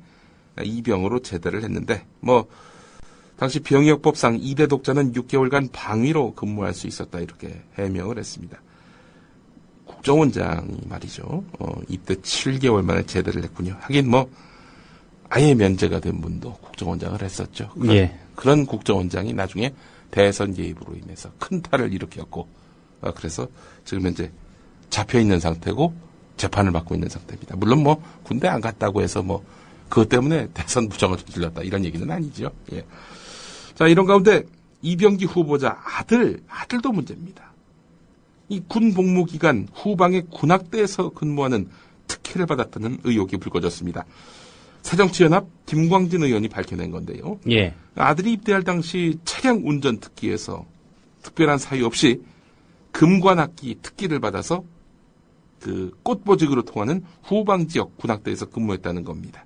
이병으로 제대를 했는데, 당시 병역법상 2대 독자는 6개월간 방위로 근무할 수 있었다, 이렇게 해명을 했습니다. 국정원장이 말이죠. 입대 7개월 만에 제대를 했군요. 하긴 아예 면제가 된 분도 국정원장을 했었죠. 그런 국정원장이 나중에 대선 개입으로 인해서 큰 탈을 일으켰고, 그래서 지금 현재 잡혀있는 상태고 재판을 받고 있는 상태입니다. 물론 군대 안 갔다고 해서 그것 때문에 대선 부정을 저질렀다 이런 얘기는 아니죠. 예. 자, 이런 가운데 이병기 후보자 아들도 문제입니다. 이 군 복무 기간 후방의 군악대에서 근무하는 특혜를 받았다는 의혹이 불거졌습니다. 새정치연합 김광진 의원이 밝혀낸 건데요. 예. 아들이 입대할 당시 차량 운전 특기에서 특별한 사유 없이 금관악기 특기를 받아서 그 꽃보직으로 통하는 후방 지역 군악대에서 근무했다는 겁니다.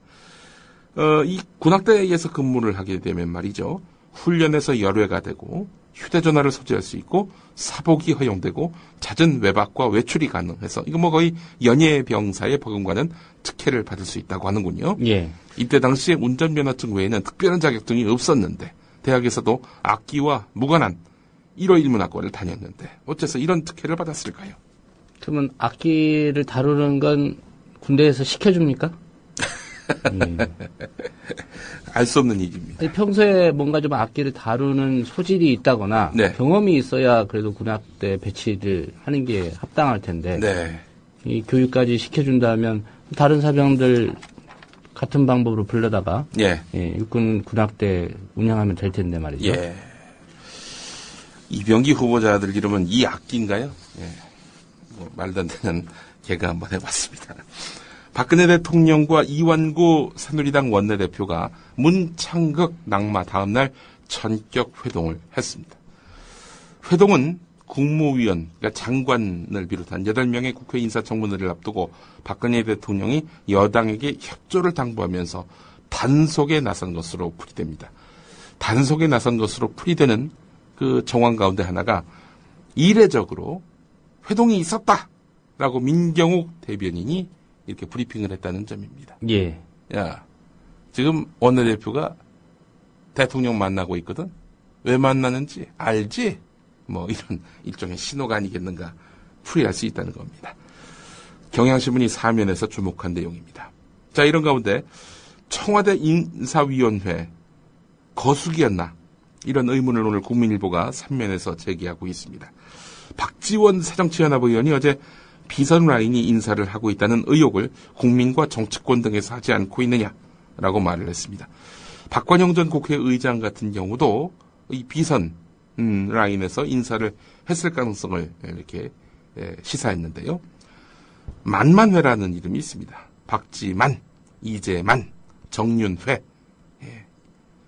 이 군악대에서 근무를 하게 되면 말이죠. 훈련에서 열외가 되고 휴대전화를 소지할 수 있고 사복이 허용되고 잦은 외박과 외출이 가능해서 이거 거의 연예병사의 버금가는 특혜를 받을 수 있다고 하는군요. 예. 이때 당시에 운전면허증 외에는 특별한 자격증이 없었는데 대학에서도 악기와 무관한 일어일문학과를 다녔는데 어째서 이런 특혜를 받았을까요? 그러면 악기를 다루는 건 군대에서 시켜줍니까? 알 수 없는 일입니다. 평소에 뭔가 좀 악기를 다루는 소질이 있다거나 네. 경험이 있어야 그래도 군악대 배치를 하는 게 합당할 텐데 네. 이 교육까지 시켜준다면 다른 사병들 같은 방법으로 불러다가 예. 육군 군악대 운영하면 될 텐데 말이죠. 예. 이병기 후보자들 이름은 이 악기인가요? 예. 뭐 말도 안 되는 개그 한번 해봤습니다. 박근혜 대통령과 이완구 새누리당 원내대표가 문창극 낙마 다음날 전격 회동을 했습니다. 회동은 국무위원, 그러니까 장관을 비롯한 8명의 국회 인사청문회를 앞두고 박근혜 대통령이 여당에게 협조를 당부하면서 단속에 나선 것으로 풀이됩니다. 단속에 나선 것으로 풀이되는 그 정황 가운데 하나가 이례적으로 회동이 있었다라고 민경욱 대변인이 이렇게 브리핑을 했다는 점입니다. 예. 야, 지금 원내대표가 대통령 만나고 있거든? 왜 만나는지 알지? 뭐 이런 일종의 신호가 아니겠는가 풀이할 수 있다는 겁니다. 경향신문이 사면에서 주목한 내용입니다. 자, 이런 가운데 청와대 인사위원회 거수기였나? 이런 의문을 오늘 국민일보가 3면에서 제기하고 있습니다. 박지원 새정치연합 의원이 어제 비선 라인이 인사를 하고 있다는 의혹을 국민과 정치권 등에서 하지 않고 있느냐라고 말을 했습니다. 박관영 전 국회의장 같은 경우도 이 비선 라인에서 인사를 했을 가능성을 이렇게 시사했는데요. 만만회라는 이름이 있습니다. 박지만, 이재만, 정윤회.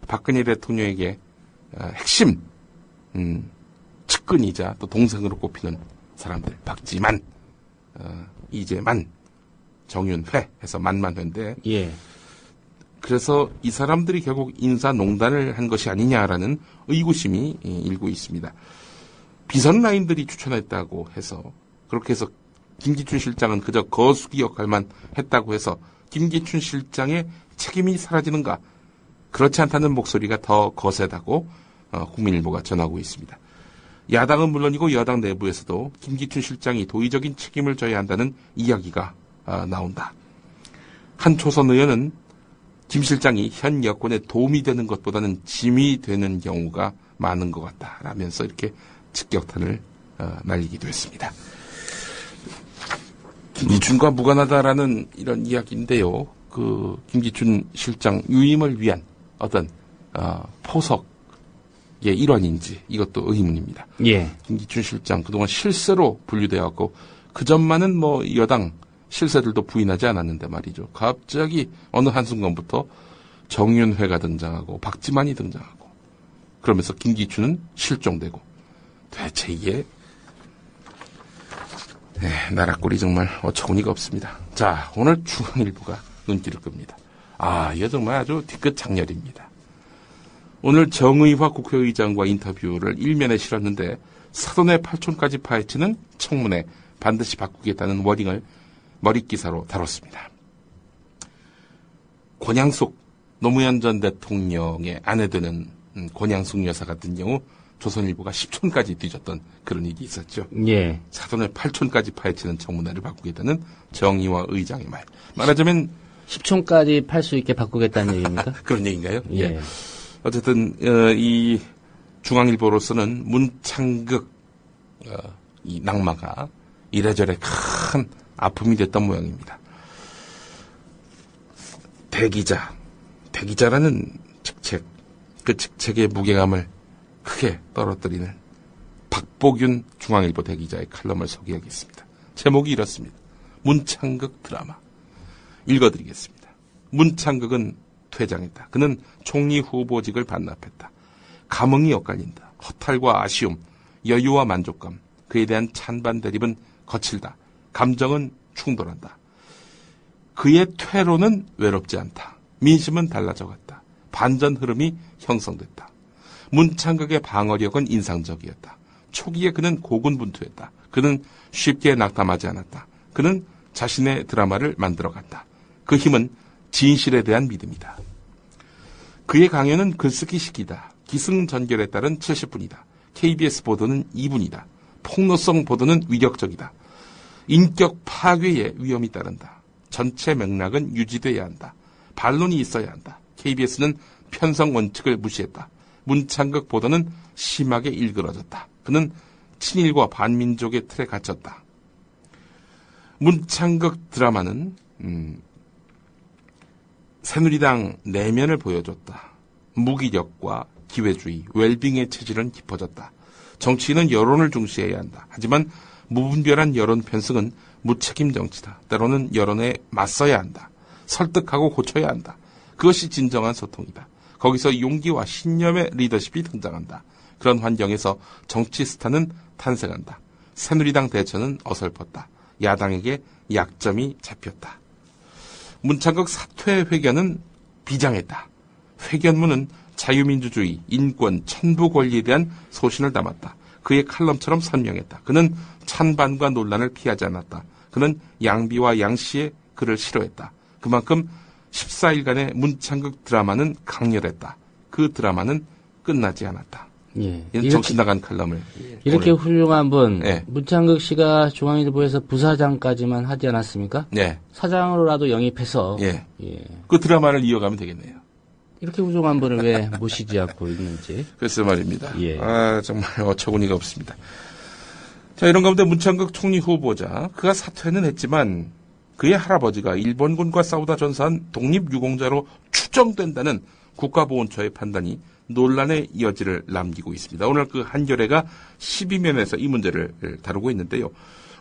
박근혜 대통령에게 핵심 측근이자 또 동생으로 꼽히는 사람들. 박지만, 이재만, 정윤회 해서 만만회인데 예. 그래서 이 사람들이 결국 인사농단을 한 것이 아니냐라는 의구심이 일고 있습니다. 비선 라인들이 추천했다고 해서 그렇게 해서 김기춘 실장은 그저 거수기 역할만 했다고 해서 김기춘 실장의 책임이 사라지는가? 그렇지 않다는 목소리가 더 거세다고 국민일보가 전하고 있습니다. 야당은 물론이고 여당 내부에서도 김기춘 실장이 도의적인 책임을 져야 한다는 이야기가 나온다. 한 초선 의원은 김 실장이 현 여권에 도움이 되는 것보다는 짐이 되는 경우가 많은 것 같다라면서 이렇게 직격탄을 날리기도 했습니다. 김기춘과 무관하다라는 이런 이야기인데요. 그 김기춘 실장 유임을 위한 어떤 포석의 일환인지 이것도 의문입니다. 예. 김기춘 실장 그동안 실세로 분류되었고 그 전만은 뭐 여당 실세들도 부인하지 않았는데 말이죠. 갑자기 어느 한순간부터 정윤회가 등장하고 박지만이 등장하고 그러면서 김기춘은 실종되고 대체 이게 나라 꼴이 정말 어처구니가 없습니다. 자, 오늘 중앙일보가 눈길을 끕니다. 이거 정말 아주 뒤끝 장렬입니다. 오늘 정의화 국회의장과 인터뷰를 일면에 실었는데 사돈의 팔촌까지 파헤치는 청문회 반드시 바꾸겠다는 워딩을 머릿기사로 다뤘습니다. 권양숙 노무현 전 대통령의 아내 되는 권양숙 여사 같은 경우 조선일보가 10촌까지 뒤졌던 그런 일이 있었죠. 예. 사돈의 8촌까지 파헤치는 청문회를 바꾸겠다는 정의화 의장의 말. 말하자면 10촌까지 팔 수 있게 바꾸겠다는 얘기입니까? 그런 얘기인가요? 예. 어쨌든 이 중앙일보로서는 문창극 이 낙마가 이래저래 큰 아픔이 됐던 모양입니다. 대기자라는 직책, 그 직책의 무게감을 크게 떨어뜨리는 박보균 중앙일보 대기자의 칼럼을 소개하겠습니다. 제목이 이렇습니다. 문창극 드라마. 읽어드리겠습니다. 문창극은 퇴장했다. 그는 총리 후보직을 반납했다. 감흥이 엇갈린다. 허탈과 아쉬움, 여유와 만족감, 그에 대한 찬반 대립은 거칠다. 감정은 충돌한다. 그의 퇴로는 외롭지 않다. 민심은 달라져갔다. 반전 흐름이 형성됐다. 문창극의 방어력은 인상적이었다. 초기에 그는 고군분투했다. 그는 쉽게 낙담하지 않았다. 그는 자신의 드라마를 만들어갔다. 그 힘은 진실에 대한 믿음이다. 그의 강연은 글쓰기 시기다. 기승전결에 따른 70분이다. KBS 보도는 이분이다. 폭로성 보도는 위력적이다. 인격 파괴의 위험이 따른다. 전체 맥락은 유지돼야 한다. 반론이 있어야 한다. KBS는 편성 원칙을 무시했다. 문창극 보도는 심하게 일그러졌다. 그는 친일과 반민족의 틀에 갇혔다. 문창극 드라마는 새누리당 내면을 보여줬다. 무기력과 기회주의, 웰빙의 체질은 깊어졌다. 정치인은 여론을 중시해야 한다. 하지만 무분별한 여론 편승은 무책임 정치다. 때로는 여론에 맞서야 한다. 설득하고 고쳐야 한다. 그것이 진정한 소통이다. 거기서 용기와 신념의 리더십이 등장한다. 그런 환경에서 정치 스타는 탄생한다. 새누리당 대처는 어설펐다. 야당에게 약점이 잡혔다. 문창극 사퇴 회견은 비장했다. 회견문은 자유민주주의, 인권, 천부 권리에 대한 소신을 담았다. 그의 칼럼처럼 선명했다. 그는 찬반과 논란을 피하지 않았다. 그는 양비와 양씨의 글을 싫어했다. 그만큼 14일간의 문창극 드라마는 강렬했다. 그 드라마는 끝나지 않았다. 예. 이런 정신 나간 칼럼을. 이렇게 오늘. 훌륭한 분, 네. 문창극 씨가 중앙일보에서 부사장까지만 하지 않았습니까? 네. 사장으로라도 영입해서. 예. 그 드라마를 이어가면 되겠네요. 이렇게 훌륭한 분을 왜 모시지 않고 있는지. 글쎄 말입니다. 예. 정말 어처구니가 없습니다. 자, 이런 가운데 문창극 총리 후보자, 그가 사퇴는 했지만 그의 할아버지가 일본군과 싸우다 전사한 독립유공자로 추정된다는 국가보훈처의 판단이 논란의 여지를 남기고 있습니다. 오늘 그 한겨레가 12면에서 이 문제를 다루고 있는데요.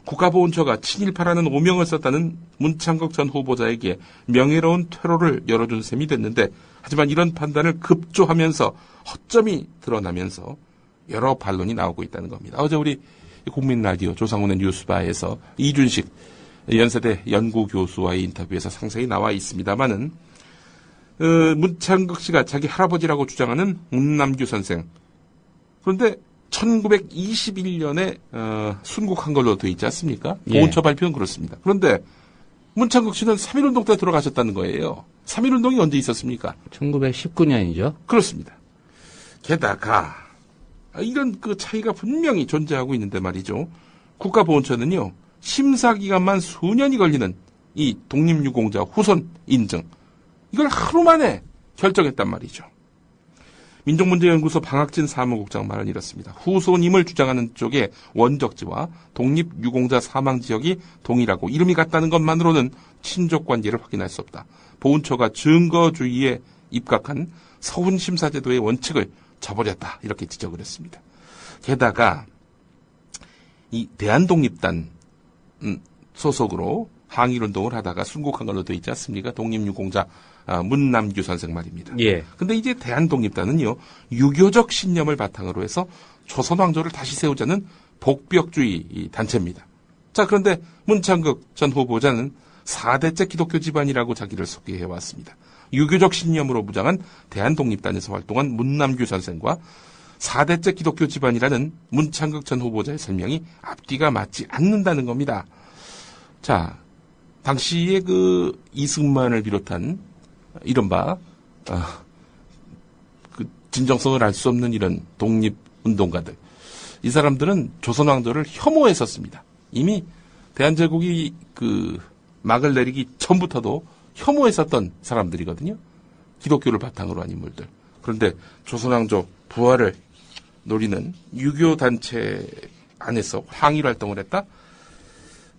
국가보훈처가 친일파라는 오명을 썼다는 문창극 전 후보자에게 명예로운 퇴로를 열어준 셈이 됐는데, 하지만 이런 판단을 급조하면서 허점이 드러나면서 여러 반론이 나오고 있다는 겁니다. 어제 우리 국민라디오 조상훈의 뉴스바에서 이준식 연세대 연구교수와의 인터뷰에서 상세히 나와 있습니다만은, 문창극 씨가 자기 할아버지라고 주장하는 문남규 선생, 그런데 1921년에 순국한 걸로 되어 있지 않습니까? 예. 보훈처 발표는 그렇습니다. 그런데 문창극 씨는 3.1운동 때 돌아가셨다는 거예요. 3.1운동이 언제 있었습니까? 1919년이죠. 그렇습니다. 게다가 이런 그 차이가 분명히 존재하고 있는데 말이죠. 국가보훈처는요, 심사기간만 수년이 걸리는 이 독립유공자 후손 인증, 이걸 하루 만에 결정했단 말이죠. 민족문제연구소 방학진 사무국장 말은 이렇습니다. 후손임을 주장하는 쪽의 원적지와 독립유공자 사망지역이 동일하고 이름이 같다는 것만으로는 친족관계를 확인할 수 없다. 보훈처가 증거주의에 입각한 서훈심사제도의 원칙을 저버렸다. 이렇게 지적을 했습니다. 게다가 이 대한독립단 소속으로 항일운동을 하다가 순국한 걸로 되어 있지 않습니까? 독립유공자 문남규 선생 말입니다. 예. 근데 이제 대한독립단은요, 유교적 신념을 바탕으로 해서 조선왕조를 다시 세우자는 복벽주의 단체입니다. 자, 그런데 문창극 전 후보자는 4대째 기독교 집안이라고 자기를 소개해왔습니다. 유교적 신념으로 무장한 대한독립단에서 활동한 문남규 선생과 4대째 기독교 집안이라는 문창극 전 후보자의 설명이 앞뒤가 맞지 않는다는 겁니다. 자, 당시에 그 이승만을 비롯한 이른바 그 진정성을 알 수 없는 이런 독립운동가들, 이 사람들은 조선왕조를 혐오했었습니다. 이미 대한제국이 그 막을 내리기 전부터도 혐오했었던 사람들이거든요. 기독교를 바탕으로 한 인물들. 그런데 조선왕조 부활을 노리는 유교 단체 안에서 항일 활동을 했다?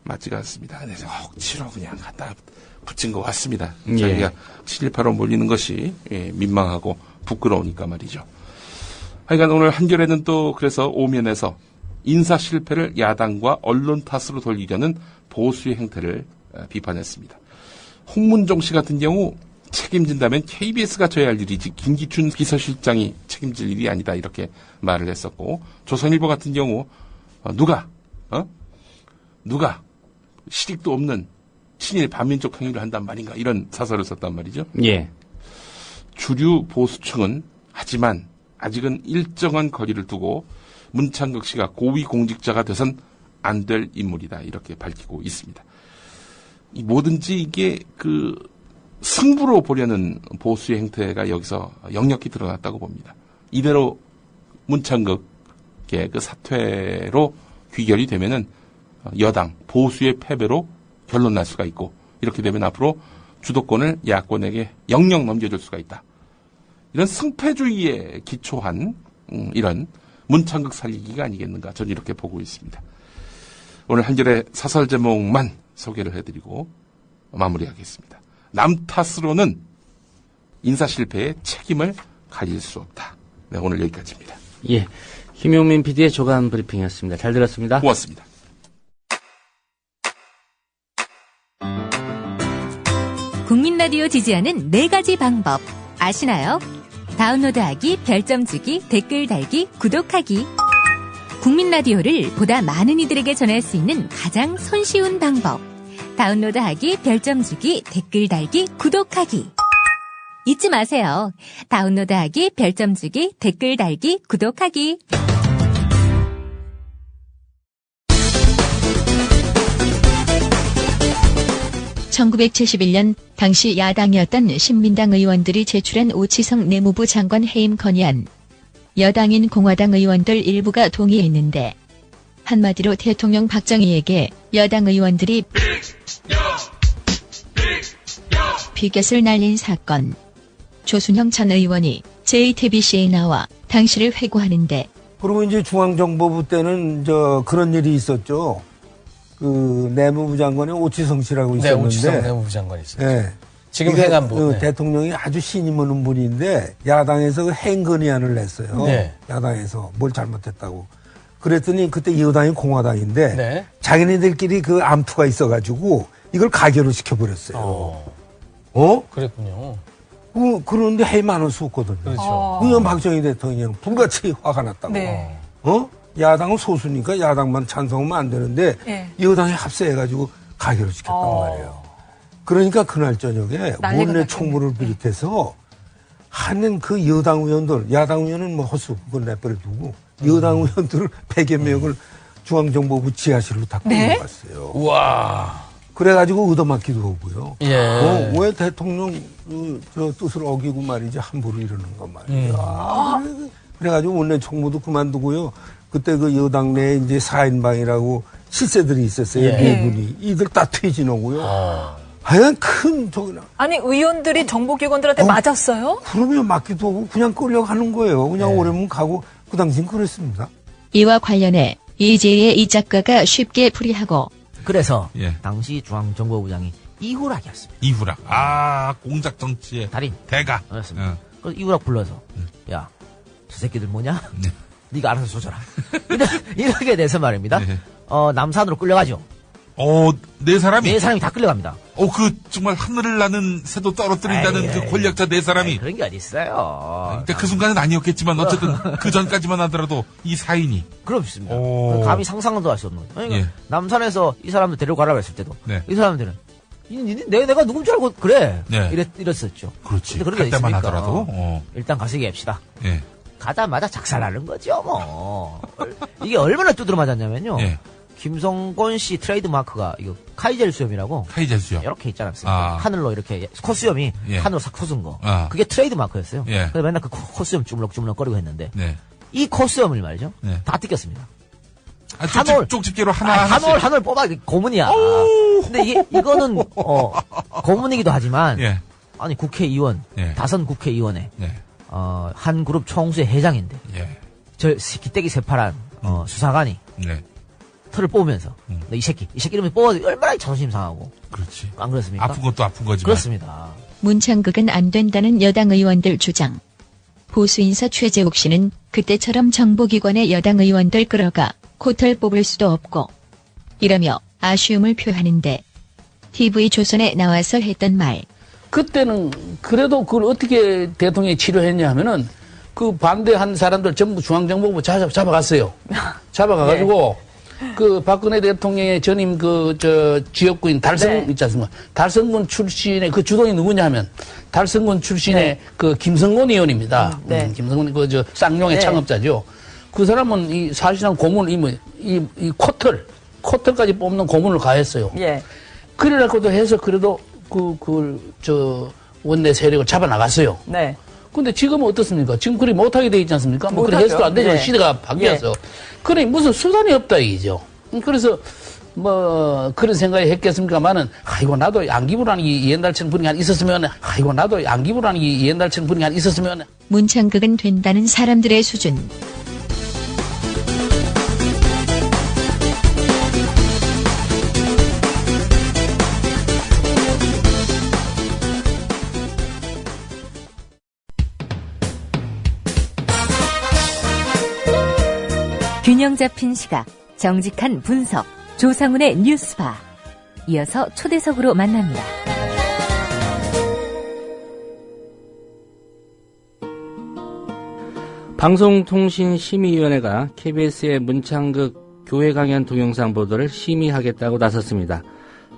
맞지가 않습니다. 그래서 억지로 그냥 갖다 붙인 것 같습니다. 예. 저희가 친일파로 몰리는 것이 민망하고 부끄러우니까 말이죠. 하여간 오늘 한겨레는 또 그래서 오면에서 인사 실패를 야당과 언론 탓으로 돌리려는 보수의 행태를 비판했습니다. 홍문종 씨 같은 경우 책임진다면 KBS가 져야 할 일이지 김기춘 비서실장이 책임질 일이 아니다, 이렇게 말을 했었고, 조선일보 같은 경우 누가 실익도 없는 친일 반민족 행위를 한단 말인가, 이런 사설을 썼단 말이죠. 예. 주류 보수층은 하지만 아직은 일정한 거리를 두고 문창극 씨가 고위 공직자가 돼선 안 될 인물이다, 이렇게 밝히고 있습니다. 이 뭐든지 이게 그 승부로 보려는 보수의 행태가 여기서 역력히 드러났다고 봅니다. 이대로 문창극 그 사퇴로 귀결이 되면은 여당 보수의 패배로 결론 날 수가 있고, 이렇게 되면 앞으로 주도권을 야권에게 영영 넘겨줄 수가 있다. 이런 승패주의에 기초한 이런 문창극 살리기가 아니겠는가, 저는 이렇게 보고 있습니다. 오늘 한 절의 사설 제목만 소개를 해드리고 마무리하겠습니다. 남 탓으로는 인사 실패의 책임을 가질 수 없다. 네, 오늘 여기까지입니다. 예, 김용민 PD의 조간 브리핑이었습니다. 잘 들었습니다. 고맙습니다. 국민 라디오 지지하는 4가지 방법 아시나요? 다운로드하기, 별점 주기, 댓글 달기, 구독하기. 국민 라디오를 보다 많은 이들에게 전할 수 있는 가장 손쉬운 방법. 다운로드하기, 별점 주기, 댓글 달기, 구독하기. 잊지 마세요. 다운로드하기, 별점 주기, 댓글 달기, 구독하기. (1971년) 당시 야당이었던 신민당 의원들이 제출한 오치성 내무부 장관 해임 건의안. 여당인 공화당 의원들 일부가 동의했는데 한마디로 대통령 박정희에게 여당 의원들이 비켓을 날린 사건. 조순영 전 의원이 JTBC에 나와 당시를 회고하는데, 그리고 이제 중앙정보부 때는 그런 일이 있었죠. 그 내무부 장관이 오치성 씨라고 있었는데, 네, 오치성 내무부 장관이 있었죠. 네. 지금 행안부. 네. 대통령이 아주 신임 있는 분인데 야당에서 해임 건의안을 냈어요. 네. 야당에서 뭘 잘못했다고. 그랬더니 그때 여당이 공화당인데 네. 자기네들끼리 그 암투가 있어가지고 이걸 가결을 시켜버렸어요. 그랬군요. 그런데 해임 안 할 수 없거든요. 그렇죠. 그냥 박정희 대통령은 불같이 화가 났다고. 네. 야당은 소수니까 야당만 찬성하면 안 되는데 네. 여당이 합세해가지고 가결을 시켰단 말이에요. 그러니까 그날 저녁에 원내 총무를 비롯해서 하는 그 여당 의원들, 야당 의원은 뭐 헛수 그걸 내버려 두고 여당 의원들을 100여 명을 중앙정보부 지하실로 다 끌어갔어요. 우와. 그래가지고 얻어맞기도 하고요. 예. 왜 대통령 저 뜻을 어기고 말이지 함부로 이러는 거 말이야. 그래가지고 원내 총무도 그만두고요. 그때 그 여당 내에 이제 4인방이라고 실세들이 있었어요. 네 분이. 이들 다 퇴진하고요. 하여간 큰 저기나. 아니 의원들이 정보기관들한테 맞았어요? 그러면 맞기도 하고 그냥 끌려가는 거예요. 그냥 오래면 가고 그 당시엔 그랬습니다. 이와 관련해 이재희의 이 작가가 쉽게 풀이하고, 그래서 당시 중앙정보부장이 이후락이었습니다. 이후락. 공작 정치의 달인. 대가. 그렇습니다. 그래서 이후락 불러서 야, 저 새끼들 뭐냐? 네가 알아서 조져라. 이렇게 돼서 말입니다. 남산으로 끌려가죠. 네 사람이? 네 사람이 다 끌려갑니다. 정말 하늘을 나는 새도 떨어뜨린다는 그 권력자 네 사람이. 그런 게 어딨어요. 그러니까 그 순간은 아니었겠지만 어쨌든 그 전까지만 하더라도 이 사인이. 그렇습니다. 감히 상상도 할 수 없는 거죠. 그러니까 남산에서 이 사람들 데려가라고 했을 때도 이 사람들은 내가 누군지 알고 그래. 이랬었죠. 그렇지. 그런 게 때만 있으니까 하더라도. 일단 가서 얘기합시다. 가자마자 작살나는 거죠, 뭐. 이게 얼마나 두드러 맞았냐면요. 김성곤 씨 트레이드 마크가 이거 카이젤 수염이라고. 카이젤 수염. 이렇게 있지 않았습니까? 하늘로 이렇게 콧수염이 하늘로 싹 솟은 거. 그게 트레이드 마크였어요. 그래서 맨날 그 콧수염 주물럭주물럭거리고 했는데 이 콧수염을 말이죠. 다 뜯겼습니다. 쪽집게로 하나씩. 한올 뽑아 고문이야. 근데 이거는 고문이기도 하지만 아니 국회의원 다선 국회의원의 한 그룹 총수의 회장인데 저 기떼기 새파란 수사관이 털을 뽑으면서 이 새끼 이름을 뽑아도 얼마나 자존심 상하고. 그렇지. 안 그렇습니까? 아픈 것도 아픈 거지만. 그렇습니다. 문창극은 안 된다는 여당 의원들 주장. 보수 인사 최재욱 씨는 그때처럼 정보기관의 여당 의원들 끌어가 코털 뽑을 수도 없고 이러며 아쉬움을 표하는데, TV조선에 나와서 했던 말. 그때는 그래도 그걸 어떻게 대통령이 치료했냐 하면은 그 반대한 사람들 전부 중앙정보부 잡아갔어요. 잡아가가지고 그 박근혜 대통령의 전임 지역구인 달성군 있지 않습니까? 달성군 출신의 그 주동이 누구냐 하면 달성군 출신의 그 김성곤 의원입니다. 김성곤 쌍용의 창업자죠. 그 사람은 사실상 고문을 이 코털까지 뽑는 고문을 가했어요. 그래갖고도 해서 그래도 원내 세력을 잡아나갔어요. 근데 지금은 어떻습니까? 지금 그리 못하게 돼 있지 않습니까? 뭐 그래 해서도 안 되죠. 네. 시대가 바뀌어서. 그러니 무슨 수단이 없다 이죠. 그래서 뭐 그런 생각이 했겠습니까만은 아이고 나도 양기부라는 게 옛날처럼 분위기 한 있었으면 아이고 나도 양기부라는 게 옛날처럼 분위기 한 있었으면 문창극은 된다는 사람들의 수준. 균형 잡힌 시각, 정직한 분석, 조상훈의 뉴스바. 이어서 초대석으로 만납니다. 방송통신심의위원회가 KBS의 문창극 교회 강연 동영상 보도를 심의하겠다고 나섰습니다.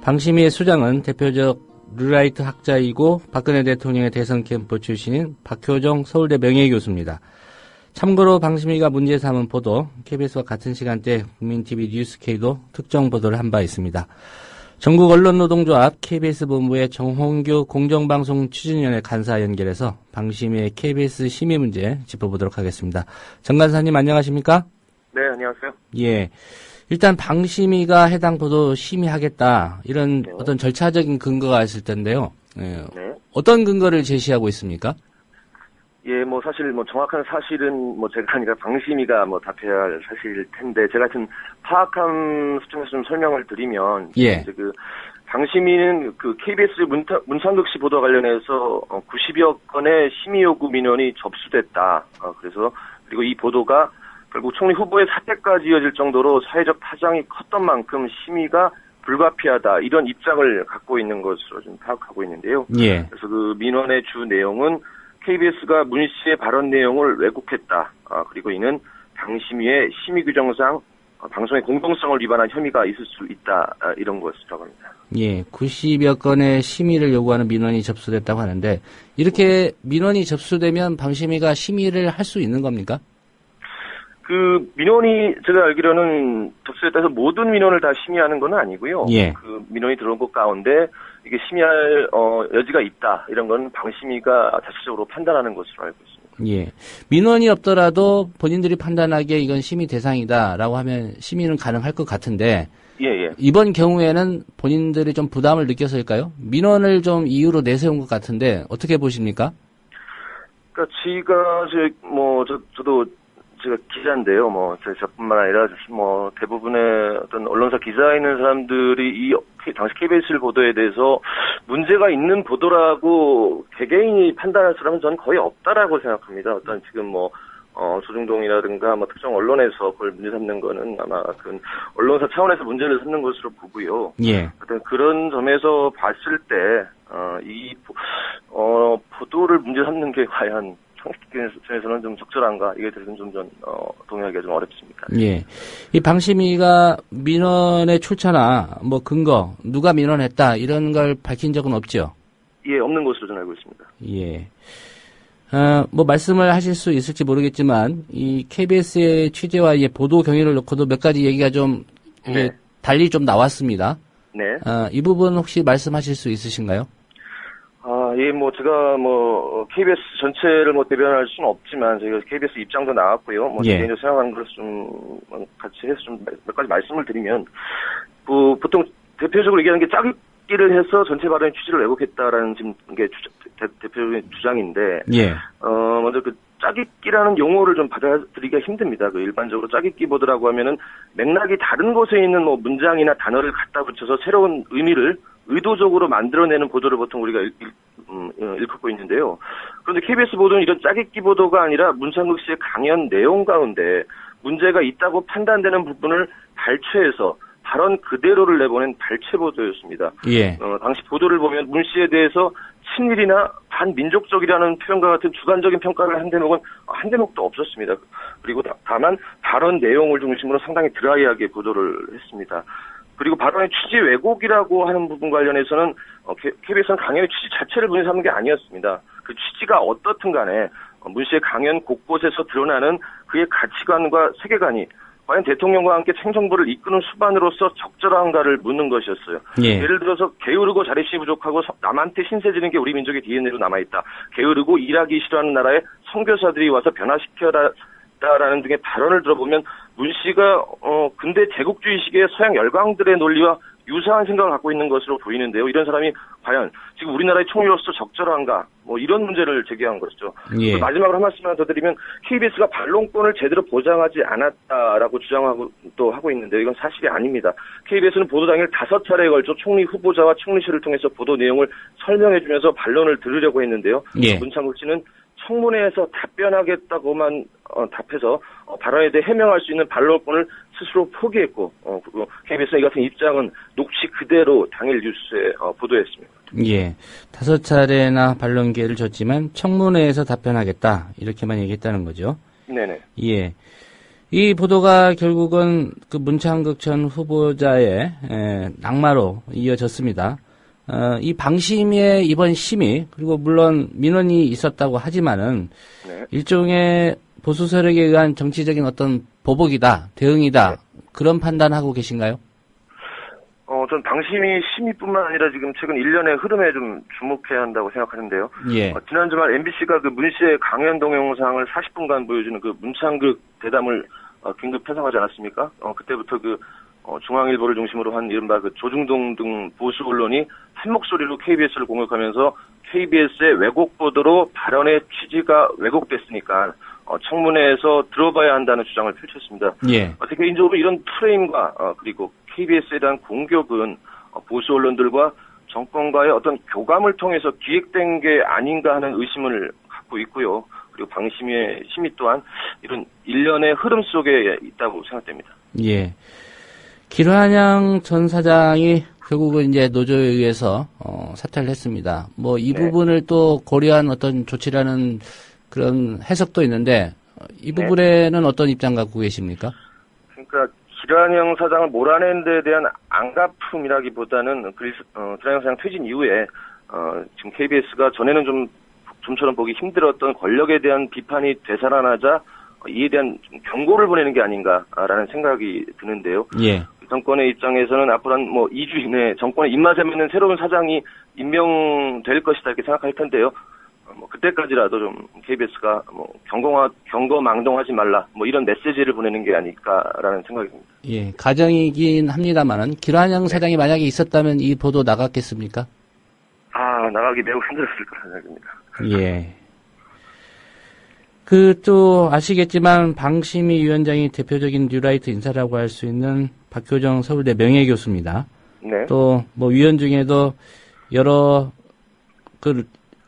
방심위의 수장은 대표적 르라이트 학자이고 박근혜 대통령의 대선 캠프 출신인 박효정 서울대 명예교수입니다. 참고로 방심위가 문제 삼은 보도, KBS와 같은 시간대 국민TV 뉴스K도 특정 보도를 한 바 있습니다. 전국언론노동조합 KBS 본부의 정홍규 공정방송추진위원회 간사 연결해서 방심위의 KBS 심의 문제 짚어보도록 하겠습니다. 정 간사님 안녕하십니까? 네, 안녕하세요. 예. 일단 방심위가 해당 보도 심의하겠다, 이런 네. 어떤 절차적인 근거가 있을 텐데요. 예. 네. 어떤 근거를 제시하고 있습니까? 예, 뭐 사실 뭐 정확한 사실은 뭐 제가 아니라 방심위가 뭐 답해야 할 사실일 텐데 제가 좀 파악한 수준에서 좀 설명을 드리면 예. 이제 그 방심위는 그 KBS 문창극 씨 보도와 관련해서 90여 건의 심의 요구 민원이 접수됐다. 그래서 그리고 이 보도가 결국 총리 후보의 사퇴까지 이어질 정도로 사회적 파장이 컸던 만큼 심의가 불가피하다, 이런 입장을 갖고 있는 것으로 좀 파악하고 있는데요. 예. 그래서 그 민원의 주 내용은 KBS가 문 씨의 발언 내용을 왜곡했다. 그리고 이는 방심위의 심의 규정상 방송의 공정성을 위반한 혐의가 있을 수 있다. 이런 것이라고 합니다. 예, 90여 건의 심의를 요구하는 민원이 접수됐다고 하는데 이렇게 민원이 접수되면 방심위가 심의를 할 수 있는 겁니까? 그 민원이 제가 알기로는 접수됐다 해서 모든 민원을 다 심의하는 건 아니고요. 예. 그 민원이 들어온 것 가운데 이게 심의할 여지가 있다, 이런 건 방심위가 자체적으로 판단하는 것으로 알고 있습니다. 예. 민원이 없더라도 본인들이 판단하기에 이건 심의 대상이다라고 하면 심의는 가능할 것 같은데 예. 이번 경우에는 본인들이 좀 부담을 느껴서일까요? 민원을 좀 이유로 내세운 것 같은데 어떻게 보십니까? 그러니까 저도 제가 기자인데요. 뭐 저뿐만 아니라 뭐 대부분의 어떤 언론사 기자에 있는 사람들이 이 당시 KBS 보도에 대해서 문제가 있는 보도라고 개개인이 판단할 사람은 저는 거의 없다라고 생각합니다. 어떤 지금 뭐 조중동이라든가 뭐 특정 언론에서 그걸 문제 삼는 거는 아마 그 언론사 차원에서 문제를 삼는 것으로 보고요. 예. 어떤 그런 점에서 봤을 때 이 보도를 문제 삼는 게 과연 청취자에서는 좀 적절한가, 이게 대해서는 좀 동의하기가 좀 어렵습니다. 예. 이 방심위가 민원의 출처나 뭐 근거, 누가 민원했다, 이런 걸 밝힌 적은 없죠? 예, 없는 것으로 저는 알고 있습니다. 예. 뭐 말씀을 하실 수 있을지 모르겠지만 이 KBS의 취재와 이 보도 경위를 놓고도 몇 가지 얘기가 좀 네. 달리 좀 나왔습니다. 네. 이 부분 혹시 말씀하실 수 있으신가요? 예, 뭐, 제가 KBS 전체를 대변할 수는 없지만, 저희가 KBS 입장도 나왔고요. 예. 개인적으로 생각하는 것을 같이 해서 몇 가지 말씀을 드리면, 보통 대표적으로 얘기하는 게 짜깁기를 해서 전체 발언의 취지를 왜곡했다라는 지금 게 대표적인 주장인데, 예. 먼저 짜깁기라는 용어를 좀 받아들이기가 힘듭니다. 일반적으로 짜깁기 보도라고 하면은 맥락이 다른 곳에 있는 문장이나 단어를 갖다 붙여서 새로운 의미를 의도적으로 만들어내는 보도를 보통 우리가 일컫고 있는데요. 그런데 KBS 보도는 이런 짜깁기 보도가 아니라 문창극 씨의 강연 내용 가운데 문제가 있다고 판단되는 부분을 발췌해서 발언 그대로를 내보낸 발췌 보도였습니다. 예. 당시 보도를 보면 문 씨에 대해서 친일이나 반민족적이라는 표현과 같은 주관적인 평가를 한 대목은 한 대목도 없었습니다. 그리고 다만 발언 내용을 중심으로 상당히 드라이하게 보도를 했습니다. 그리고 발언의 취지 왜곡이라고 하는 부분 관련해서는 KBS는 강연의 취지 자체를 문제 삼는 게 아니었습니다. 그 취지가 어떻든 간에 문 씨의 강연 곳곳에서 드러나는 그의 가치관과 세계관이 과연 대통령과 함께 행정부를 이끄는 수반으로서 적절한가를 묻는 것이었어요. 예. 예를 들어서 게으르고 자립심이 부족하고 남한테 신세지는 게 우리 민족의 DNA로 남아있다. 게으르고 일하기 싫어하는 나라에 선교사들이 와서 변화시켜라라는 등의 발언을 들어보면 문 씨가 근대 제국주의식의 서양 열강들의 논리와 유사한 생각을 갖고 있는 것으로 보이는데요. 이런 사람이 과연 지금 우리나라의 총리로서 적절한가? 뭐 이런 문제를 제기한 것이죠. 예. 마지막으로 한 말씀만 더 드리면 KBS가 반론권을 제대로 보장하지 않았다라고 주장하고 또 하고 있는데요. 이건 사실이 아닙니다. KBS는 보도 당일 5차례에 걸쳐 총리 후보자와 총리실을 통해서 보도 내용을 설명해주면서 반론을 들으려고 했는데요. 예. 문창국 씨는 청문회에서 답변하겠다고만 답해서 발언에 대해 해명할 수 있는 반론권을 스스로 포기했고 그리고 KBS는 이 같은 입장은 녹취 그대로 당일 뉴스에 보도했습니다. 예, 5차례나 반론 기회를 줬지만 청문회에서 답변하겠다 이렇게만 얘기했다는 거죠. 네네. 예, 이 보도가 결국은 그 문창극 전 후보자의 낙마로 이어졌습니다. 이 방심위의 이번 심의 그리고 물론 민원이 있었다고 하지만은 네. 일종의 보수 세력에 의한 정치적인 어떤 보복이다, 대응이다 네. 그런 판단하고 계신가요? 전 방심위 심의뿐만 아니라 지금 최근 일련의 흐름에 좀 주목해야 한다고 생각하는데요. 예. 지난 주말 MBC가 그 문 씨의 강연 동영상을 40분간 보여주는 그 문창극 대담을 긴급 편성하지 않았습니까? 그때부터 중앙일보를 중심으로 한 이른바 그 조중동 등 보수 언론이 한 목소리로 KBS를 공격하면서 KBS의 왜곡 보도로 발언의 취지가 왜곡됐으니까 청문회에서 들어봐야 한다는 주장을 펼쳤습니다. 예. 개인적으로 이런 프레임과 그리고 KBS에 대한 공격은 보수 언론들과 정권과의 어떤 교감을 통해서 기획된 게 아닌가 하는 의심을 갖고 있고요. 그리고 방심위의 심의 또한 이런 일련의 흐름 속에 있다고 생각됩니다. 예. 길환영 전 사장이 결국은 이제 노조에 의해서 사퇴를 했습니다. 뭐 이 부분을 또 고려한 어떤 조치라는 그런 해석도 있는데 이 부분에는 어떤 입장 갖고 계십니까? 그러니까 길환영 사장을 몰아낸 데 대한 안갚음이라기보다는 길환영 사장 퇴진 이후에 지금 KBS가 전에는 좀처럼 보기 힘들었던 권력에 대한 비판이 되살아나자 이에 대한 경고를 보내는 게 아닌가라는 생각이 드는데요. 예. 정권의 입장에서는 앞으로 한 2주 이내에 정권의 입맛에 맞는 새로운 사장이 임명될 것이다 이렇게 생각할 텐데요. 그때까지라도 좀 KBS가 경거망동하지 말라 이런 메시지를 보내는 게 아닐까라는 생각이 듭니다. 예, 가정이긴 합니다만은 길환영 사장이 만약에 있었다면 이 보도 나갔겠습니까? 나가기 매우 힘들었을 거라는 생각입니다. 예. 또 아시겠지만 방심위 위원장이 대표적인 뉴라이트 인사라고 할 수 있는 박효정 서울대 명예교수입니다. 네. 또 위원 중에도 여러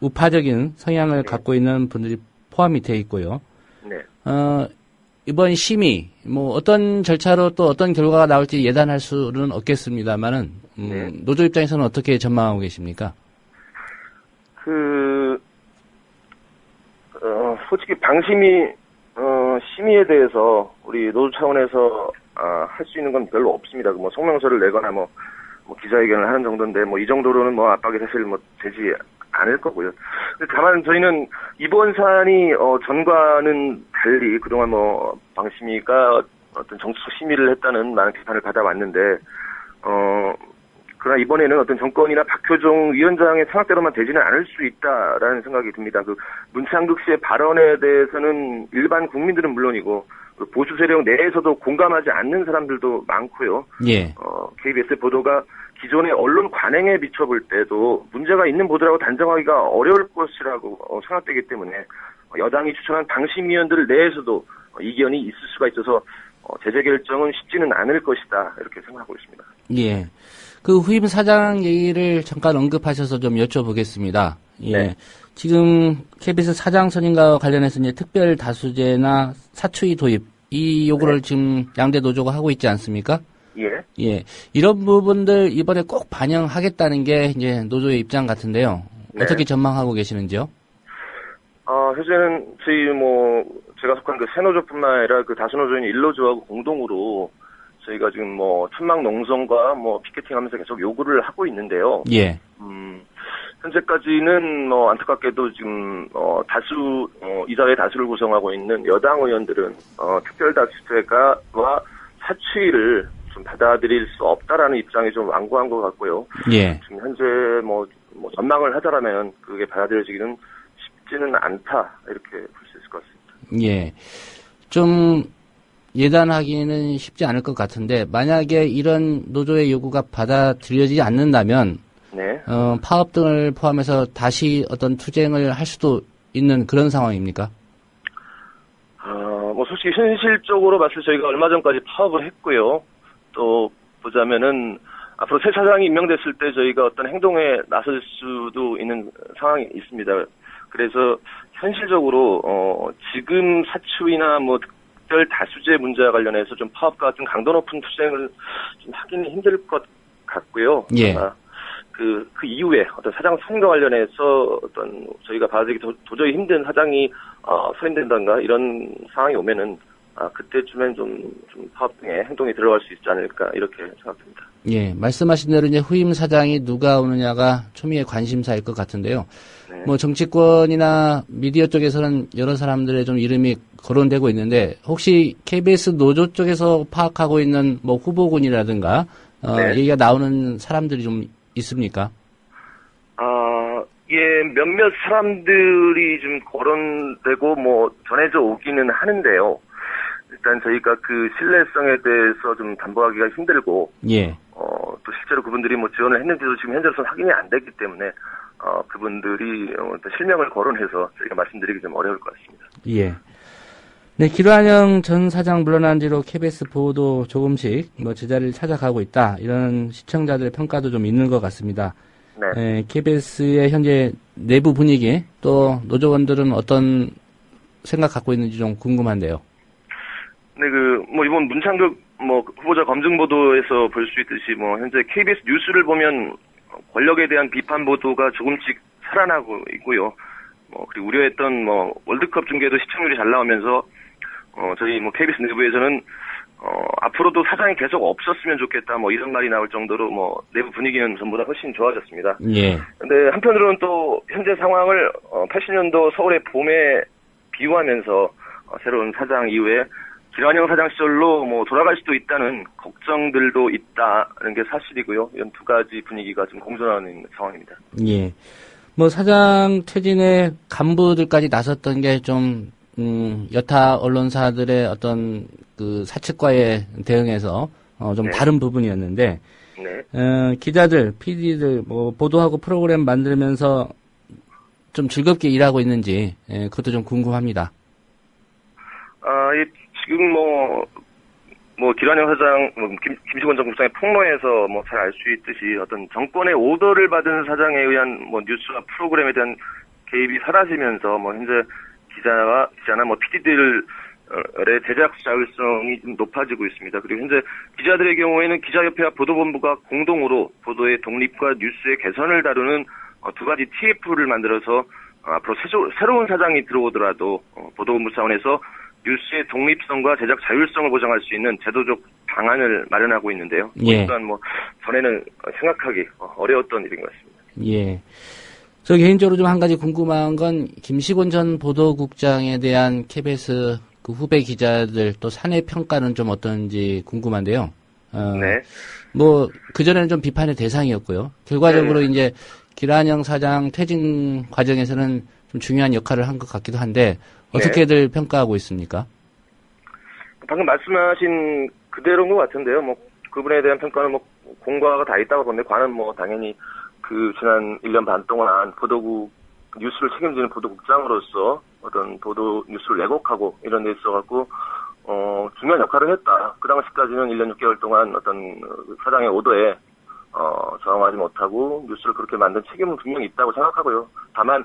우파적인 성향을 갖고 있는 분들이 포함이 되어 있고요. 네. 이번 심의 어떤 절차로 또 어떤 결과가 나올지 예단할 수는 없겠습니다만은 노조 입장에서는 어떻게 전망하고 계십니까? 솔직히 방심위 심의에 대해서 우리 노조 차원에서 할 수 있는 건 별로 없습니다. 성명서를 내거나 기자회견을 하는 정도인데 이 정도로는 압박이 사실 되지 않을 거고요. 다만 저희는 이번 사안이 전과는 달리 그동안 방심위가 어떤 정치적 심의를 했다는 많은 비판을 받아왔는데 그러나 이번에는 어떤 정권이나 박효정 위원장의 생각대로만 되지는 않을 수 있다라는 생각이 듭니다. 문창극 씨의 발언에 대해서는 일반 국민들은 물론이고 보수 세력 내에서도 공감하지 않는 사람들도 많고요. 예. KBS 보도가 기존의 언론 관행에 비춰볼 때도 문제가 있는 보도라고 단정하기가 어려울 것이라고 생각되기 때문에 여당이 추천한 방심위원들 내에서도 이견이 있을 수가 있어서 제재 결정은 쉽지는 않을 것이다 이렇게 생각하고 있습니다. 예. 후임 사장 얘기를 잠깐 언급하셔서 좀 여쭤보겠습니다. 예. 네. 지금 KBS 사장 선임과 관련해서 이제 특별 다수제나 사추위 도입 이 요구를 지금 양대 노조가 하고 있지 않습니까? 예. 예. 이런 부분들 이번에 꼭 반영하겠다는 게 이제 노조의 입장 같은데요. 네. 어떻게 전망하고 계시는지요? 현재는 제가 속한 새노조뿐만 아니라 다수노조인 일노조하고 공동으로 저희가 지금 천막 농성과 피켓팅 하면서 계속 요구를 하고 있는데요. 예. 현재까지는 안타깝게도 지금 이사회 다수를 구성하고 있는 여당 의원들은 특별 다수제가와 사추위를 좀 받아들일 수 없다라는 입장이 좀 완고한 것 같고요. 예. 지금 현재 전망을 하자라면 그게 받아들여지기는 쉽지는 않다 이렇게 볼 수 있을 것 같습니다. 예. 좀 예단하기는 쉽지 않을 것 같은데 만약에 이런 노조의 요구가 받아들여지지 않는다면 네. 파업 등을 포함해서 다시 어떤 투쟁을 할 수도 있는 그런 상황입니까? 솔직히 현실적으로 봤을 때 저희가 얼마 전까지 파업을 했고요. 또 보자면은 앞으로 새 사장이 임명됐을 때 저희가 어떤 행동에 나설 수도 있는 상황이 있습니다. 그래서 현실적으로 지금 사추위나 특별 다수제 문제와 관련해서 좀 파업과 좀 강도 높은 투쟁을 좀 하기는 힘들 것 같고요. 예. 그 이후에 어떤 사장 선거 관련해서 어떤 저희가 받아들이기 도저히 힘든 사장이 소임된다든가 이런 상황이 오면은 그때쯤엔 좀 파업 등의 행동이 들어갈 수 있지 않을까 이렇게 생각합니다. 예, 말씀하신 대로 이제 후임 사장이 누가 오느냐가 초미의 관심사일 것 같은데요. 네. 정치권이나 미디어 쪽에서는 여러 사람들의 좀 이름이 거론되고 있는데 혹시 KBS 노조 쪽에서 파악하고 있는 후보군이라든가 네. 얘기가 나오는 사람들이 좀 있습니까? 예, 몇몇 사람들이 좀 거론되고 전해져 오기는 하는데요. 일단 저희가 그 신뢰성에 대해서 좀 담보하기가 힘들고, 예. 또 실제로 그분들이 지원을 했는지도 지금 현재로서는 확인이 안 됐기 때문에, 그분들이 실명을 거론해서 저희가 말씀드리기 좀 어려울 것 같습니다. 예. 네, 기란영 전 사장 물러난 뒤로 KBS 보도 조금씩 제자리를 찾아가고 있다. 이런 시청자들의 평가도 좀 있는 것 같습니다. 네. KBS의 현재 내부 분위기, 또 노조원들은 어떤 생각 갖고 있는지 좀 궁금한데요. 네, 이번 문창극 후보자 검증 보도에서 볼 수 있듯이 현재 KBS 뉴스를 보면 권력에 대한 비판 보도가 조금씩 살아나고 있고요. 그리고 우려했던 월드컵 중계도 시청률이 잘 나오면서 저희 KBS 내부에서는 앞으로도 사장이 계속 없었으면 좋겠다 이런 말이 나올 정도로 내부 분위기는 전보다 훨씬 좋아졌습니다. 예. 근데 한편으로는 또 현재 상황을 80년도 서울의 봄에 비유하면서 새로운 사장 이후에 기란영 사장 시절로 돌아갈 수도 있다는 걱정들도 있다는 게 사실이고요. 이런 두 가지 분위기가 좀 공존하는 상황입니다. 예. 사장 퇴진에 간부들까지 나섰던 게 좀 여타 언론사들의 어떤 그 사측과의 대응에서 좀 네. 다른 부분이었는데 네. 기자들, PD들 보도하고 프로그램 만들면서 좀 즐겁게 일하고 있는지 그것도 좀 궁금합니다. 지금 기란영 사장, 김시곤 전 국장의 폭로에서 잘 알 수 있듯이 어떤 정권의 오더를 받은 사장에 의한 뉴스와 프로그램에 대한 개입이 사라지면서 현재 기자나 PD들의 제작 자율성이 좀 높아지고 있습니다. 그리고 현재 기자들의 경우에는 기자협회와 보도본부가 공동으로 보도의 독립과 뉴스의 개선을 다루는 두 가지 TF를 만들어서 앞으로 새로운 사장이 들어오더라도 보도본부 차원에서 뉴스의 독립성과 제작 자율성을 보장할 수 있는 제도적 방안을 마련하고 있는데요. 예. 또한 전에는 생각하기 어려웠던 일인 것 같습니다. 예. 저 개인적으로 좀 한 가지 궁금한 건 김시곤 전 보도국장에 대한 KBS 그 후배 기자들 또 사내 평가는 좀 어떤지 궁금한데요. 네. 그전에는 좀 비판의 대상이었고요. 결과적으로 이제 기란영 사장 퇴진 과정에서는 좀 중요한 역할을 한 것 같기도 한데 어떻게들 평가하고 있습니까? 방금 말씀하신 그대로인 것 같은데요. 그분에 대한 평가는 공과가 다 있다고 보는데 관은 당연히 그 지난 1년 반 동안 보도국 뉴스를 책임지는 보도국장으로서 어떤 보도 뉴스를 왜곡하고 이런 데 있어갖고 중요한 역할을 했다. 그 당시까지는 1년 6개월 동안 어떤 사장의 오더에 저항하지 못하고 뉴스를 그렇게 만든 책임은 분명히 있다고 생각하고요. 다만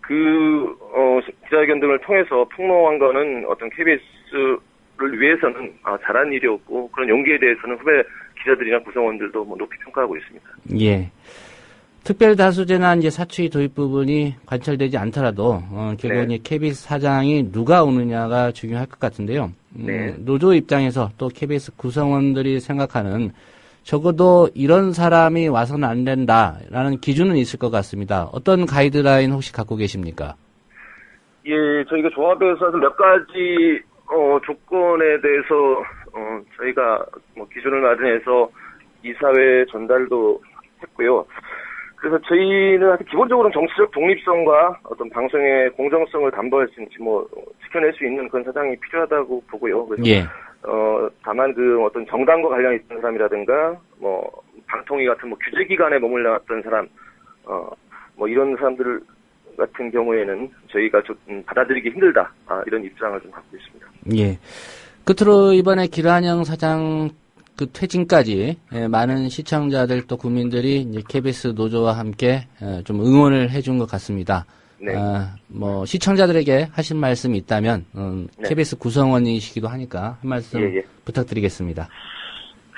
기자회견 등을 통해서 폭로한 거는 어떤 KBS를 위해서는 잘한 일이었고 그런 용기에 대해서는 후배 기자들이나 구성원들도 높이 평가하고 있습니다. 예. 특별 다수제나 이제 사추위 도입 부분이 관철되지 않더라도 결국은 네. KBS 사장이 누가 오느냐가 중요할 것 같은데요. 네. 노조 입장에서 또 KBS 구성원들이 생각하는 적어도 이런 사람이 와서는 안 된다라는 기준은 있을 것 같습니다. 어떤 가이드라인 혹시 갖고 계십니까? 예, 저희가 조합에서 몇 가지 조건에 대해서 저희가 뭐 기준을 마련해서 이사회에 전달도 했고요. 그래서 저희는 기본적으로는 정치적 독립성과 어떤 방송의 공정성을 담보할 수 있는, 지켜낼 수 있는 그런 사장이 필요하다고 보고요. 그래서 예. 다만 그 어떤 정당과 관련이 있던 사람이라든가, 방통위 같은 규제기관에 머물러왔던 사람, 이런 사람들 같은 경우에는 저희가 좀 받아들이기 힘들다, 이런 입장을 좀 갖고 있습니다. 예. 끝으로 이번에 길한영 사장 그 퇴진까지 많은 시청자들 또 국민들이 이제 KBS 노조와 함께 좀 응원을 해준 것 같습니다. 네. 시청자들에게 하신 말씀이 있다면 네. KBS 구성원이시기도 하니까 한 말씀 부탁드리겠습니다.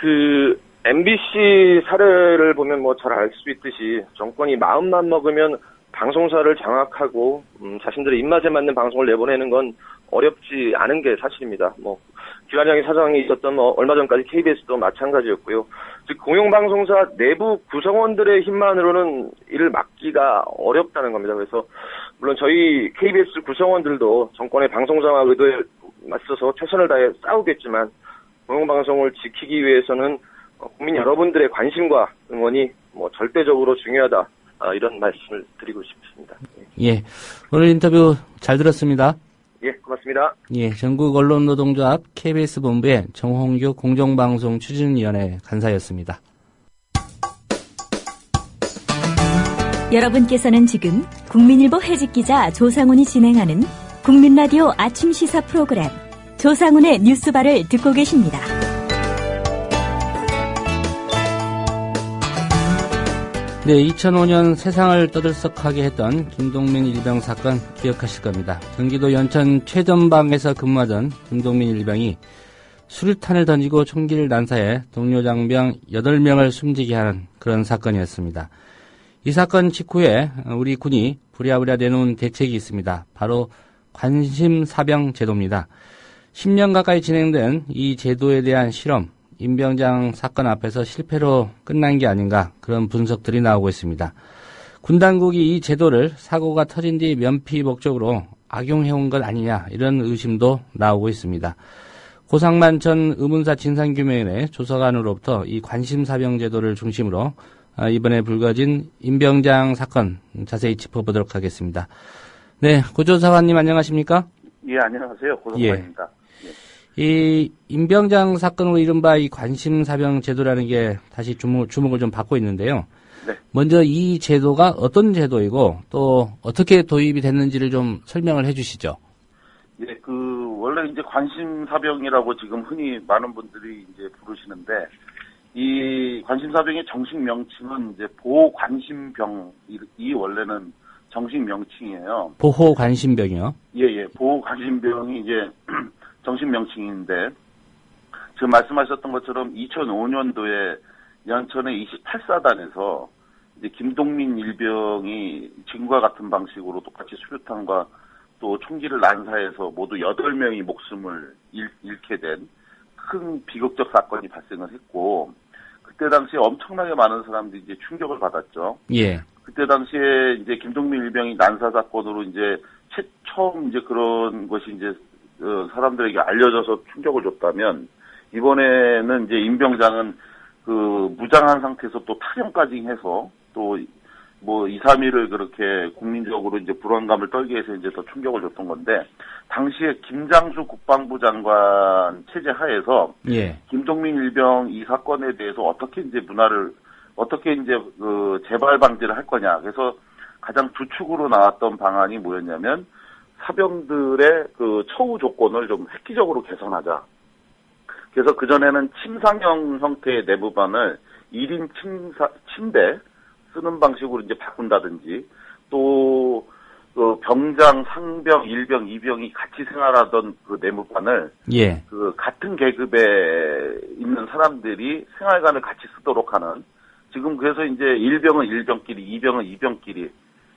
그 MBC 사례를 보면 잘 알 수 있듯이 정권이 마음만 먹으면 방송사를 장악하고 자신들의 입맛에 맞는 방송을 내보내는 건 어렵지 않은 게 사실입니다. 길한영의 사장이 있었던 얼마 전까지 KBS도 마찬가지였고요. 즉 공영방송사 내부 구성원들의 힘만으로는 이를 막기가 어렵다는 겁니다. 그래서 물론 저희 KBS 구성원들도 정권의 방송장악 의도에 맞서서 최선을 다해 싸우겠지만 공영방송을 지키기 위해서는 국민 여러분들의 관심과 응원이 절대적으로 중요하다. 이런 말씀을 드리고 싶습니다. 예, 오늘 인터뷰 잘 들었습니다. 예, 고맙습니다. 예, 전국 언론노동조합 KBS 본부의 정홍규 공정방송 추진위원회 간사였습니다. 여러분께서는 지금 국민일보 해직기자 조상훈이 진행하는 국민라디오 아침 시사 프로그램 조상훈의 뉴스바를 듣고 계십니다. 네, 2005년 세상을 떠들썩하게 했던 김동민 일병 사건 기억하실 겁니다. 경기도 연천 최전방에서 근무하던 김동민 일병이 수류탄을 던지고 총기를 난사해 동료 장병 8명을 숨지게 하는 그런 사건이었습니다. 이 사건 직후에 우리 군이 부랴부랴 내놓은 대책이 있습니다. 바로 관심사병 제도입니다. 10년 가까이 진행된 이 제도에 대한 실험, 임병장 사건 앞에서 실패로 끝난 게 아닌가 그런 분석들이 나오고 있습니다. 군 당국이 이 제도를 사고가 터진 뒤 면피 목적으로 악용해온 것 아니냐 이런 의심도 나오고 있습니다. 고상만 전 의문사 진상규명위원회 조사관으로부터 이 관심사병 제도를 중심으로 이번에 불거진 임병장 사건 자세히 짚어보도록 하겠습니다. 네, 고조사관님 안녕하십니까? 예, 안녕하세요. 고조사관입니다. 이 임병장 사건으로 이른바 이 관심사병 제도라는 게 다시 주목을 좀 받고 있는데요. 네. 먼저 이 제도가 어떤 제도이고 또 어떻게 도입이 됐는지를 좀 설명을 해주시죠. 예, 원래 이제 관심사병이라고 지금 흔히 많은 분들이 이제 부르시는데 이 관심사병의 정식 명칭은 이제 보호관심병이 원래는 정식 명칭이에요. 보호관심병이요? 예, 보호관심병이 이제 정식 명칭인데, 지금 말씀하셨던 것처럼 2005년도에 연천의 28사단에서 이제 김동민 일병이 지금과 같은 방식으로 똑같이 수류탄과 또 총기를 난사해서 모두 8명이 목숨을 잃게 된 큰 비극적 사건이 발생을 했고, 그때 당시에 엄청나게 많은 사람들이 이제 충격을 받았죠. 예. 그때 당시에 이제 김동민 일병이 난사 사건으로 이제 처음 이제 그런 것이 이제 사람들에게 알려져서 충격을 줬다면, 이번에는 이제 임병장은 무장한 상태에서 또 탈영까지 해서 또 2, 3일을 그렇게 국민적으로 이제 불안감을 떨게 해서 이제 더 충격을 줬던 건데, 당시에 김장수 국방부 장관 체제 하에서 예. 김동민 일병 이 사건에 대해서 어떻게 이제 재발 방지를 할 거냐. 그래서 가장 주축으로 나왔던 방안이 뭐였냐면, 사병들의 처우 조건을 좀 획기적으로 개선하자. 그래서 그전에는 침상형 형태의 내부반을 1인 침대 쓰는 방식으로 이제 바꾼다든지, 또 병장, 상병, 일병, 이병이 같이 생활하던 내무반을 예. 같은 계급에 있는 사람들이 생활관을 같이 쓰도록 하는, 지금 그래서 이제 일병은 일병끼리, 이병은 이병끼리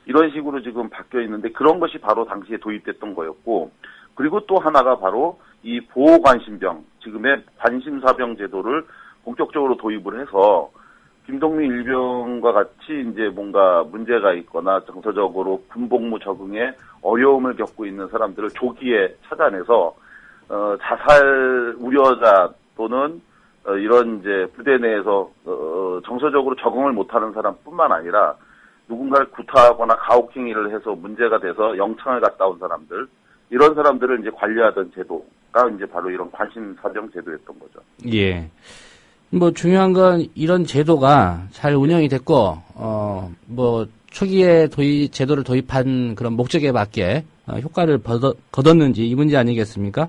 이런 식으로 지금 바뀌어 있는데, 그런 것이 바로 당시에 도입됐던 거였고, 그리고 또 하나가 바로 이 보호관심병, 지금의 관심사병 제도를 본격적으로 도입을 해서 김동민 일병과 같이 이제 뭔가 문제가 있거나 정서적으로 군복무 적응에 어려움을 겪고 있는 사람들을 조기에 찾아내서 자살 우려자 또는 이런 이제 부대 내에서 정서적으로 적응을 못하는 사람뿐만 아니라 누군가를 구타하거나 가혹행위를 해서 문제가 돼서 영창을 갔다 온 사람들 이런 사람들을 이제 관리하던 제도가 이제 바로 이런 관심사병 제도였던 거죠. 예. 뭐 중요한 건 이런 제도가 잘 운영이 됐고 뭐 초기에 제도를 도입한 그런 목적에 맞게 효과를 거뒀는지 이 문제 아니겠습니까?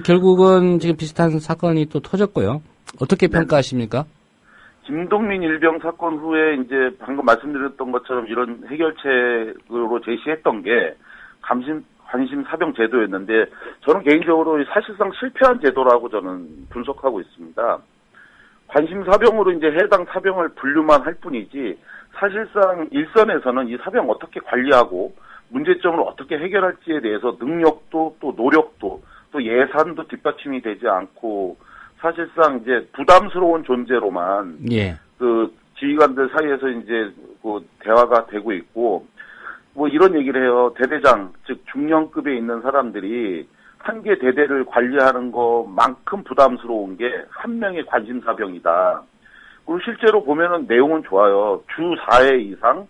결국은 지금 비슷한 사건이 또 터졌고요. 어떻게 평가하십니까? 김동민 일병 사건 후에 이제 방금 말씀드렸던 것처럼 이런 해결책으로 제시했던 게 관심 사병 제도였는데 저는 개인적으로 사실상 실패한 제도라고 저는 분석하고 있습니다. 관심 사병으로 이제 해당 사병을 분류만 할 뿐이지 사실상 일선에서는 이 사병 어떻게 관리하고 문제점을 어떻게 해결할지에 대해서 능력도 또 노력도 또 예산도 뒷받침이 되지 않고 사실상 이제 부담스러운 존재로만 그 지휘관들 사이에서 이제 그 대화가 되고 있고 뭐 이런 얘기를 해요. 대대장 즉 중령급에 있는 사람들이 한 개 대대를 관리하는 것만큼 부담스러운 게 한 명의 관심사병이다. 그리고 실제로 보면은 내용은 좋아요. 주 4회 이상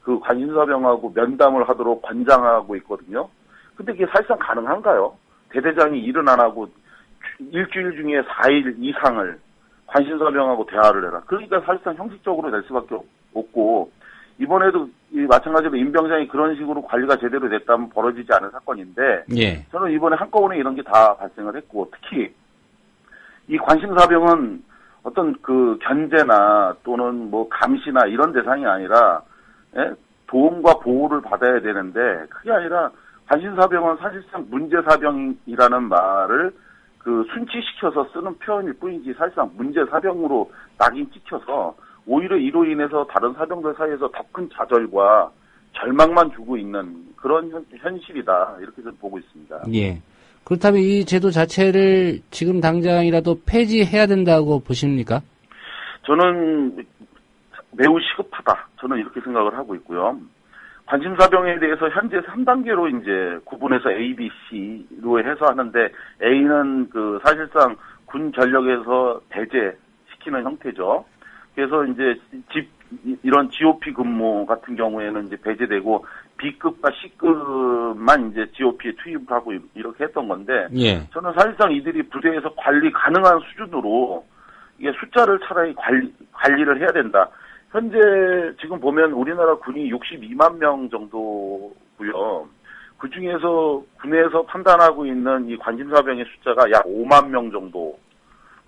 그 관심사병하고 면담을 하도록 관장하고 있거든요. 근데 이게 사실상 가능한가요? 대대장이 일은 안 하고 일주일 중에 4일 이상을 관심사병하고 대화를 해라. 그러니까 사실상 형식적으로 될 수밖에 없고 이번에도 마찬가지로 임병장이 그런 식으로 관리가 제대로 됐다면 벌어지지 않은 사건인데 저는 이번에 한꺼번에 이런 게 다 발생을 했고 특히 이 관심사병은 어떤 그 견제나 또는 뭐 감시나 이런 대상이 아니라 도움과 보호를 받아야 되는데 그게 아니라 관심사병은 사실상 문제사병이라는 말을 그 순치시켜서 쓰는 표현일 뿐이지 사실상 문제사병으로 낙인 찍혀서 오히려 이로 인해서 다른 사병들 사이에서 더 큰 좌절과 절망만 주고 있는 그런 현실이다. 이렇게 저는 보고 있습니다. 예. 그렇다면 이 제도 자체를 지금 당장이라도 폐지해야 된다고 보십니까? 저는 매우 시급하다. 저는 이렇게 생각을 하고 있고요. 관심사병에 대해서 현재 3단계로 이제 구분해서 A, B, C로 해서 하는데 A는 그 사실상 군 전력에서 배제시키는 형태죠. 그래서 이제 이런 GOP 근무 같은 경우에는 이제 배제되고 B급과 C급만 이제 GOP에 투입을 하고 이렇게 했던 건데 저는 사실상 이들이 부대에서 관리 가능한 수준으로 이게 숫자를 차라리 관리를 해야 된다. 현재 지금 보면 우리나라 군이 62만 명 정도고요. 그 중에서 군에서 판단하고 있는 이 관심사병의 숫자가 약 5만 명 정도.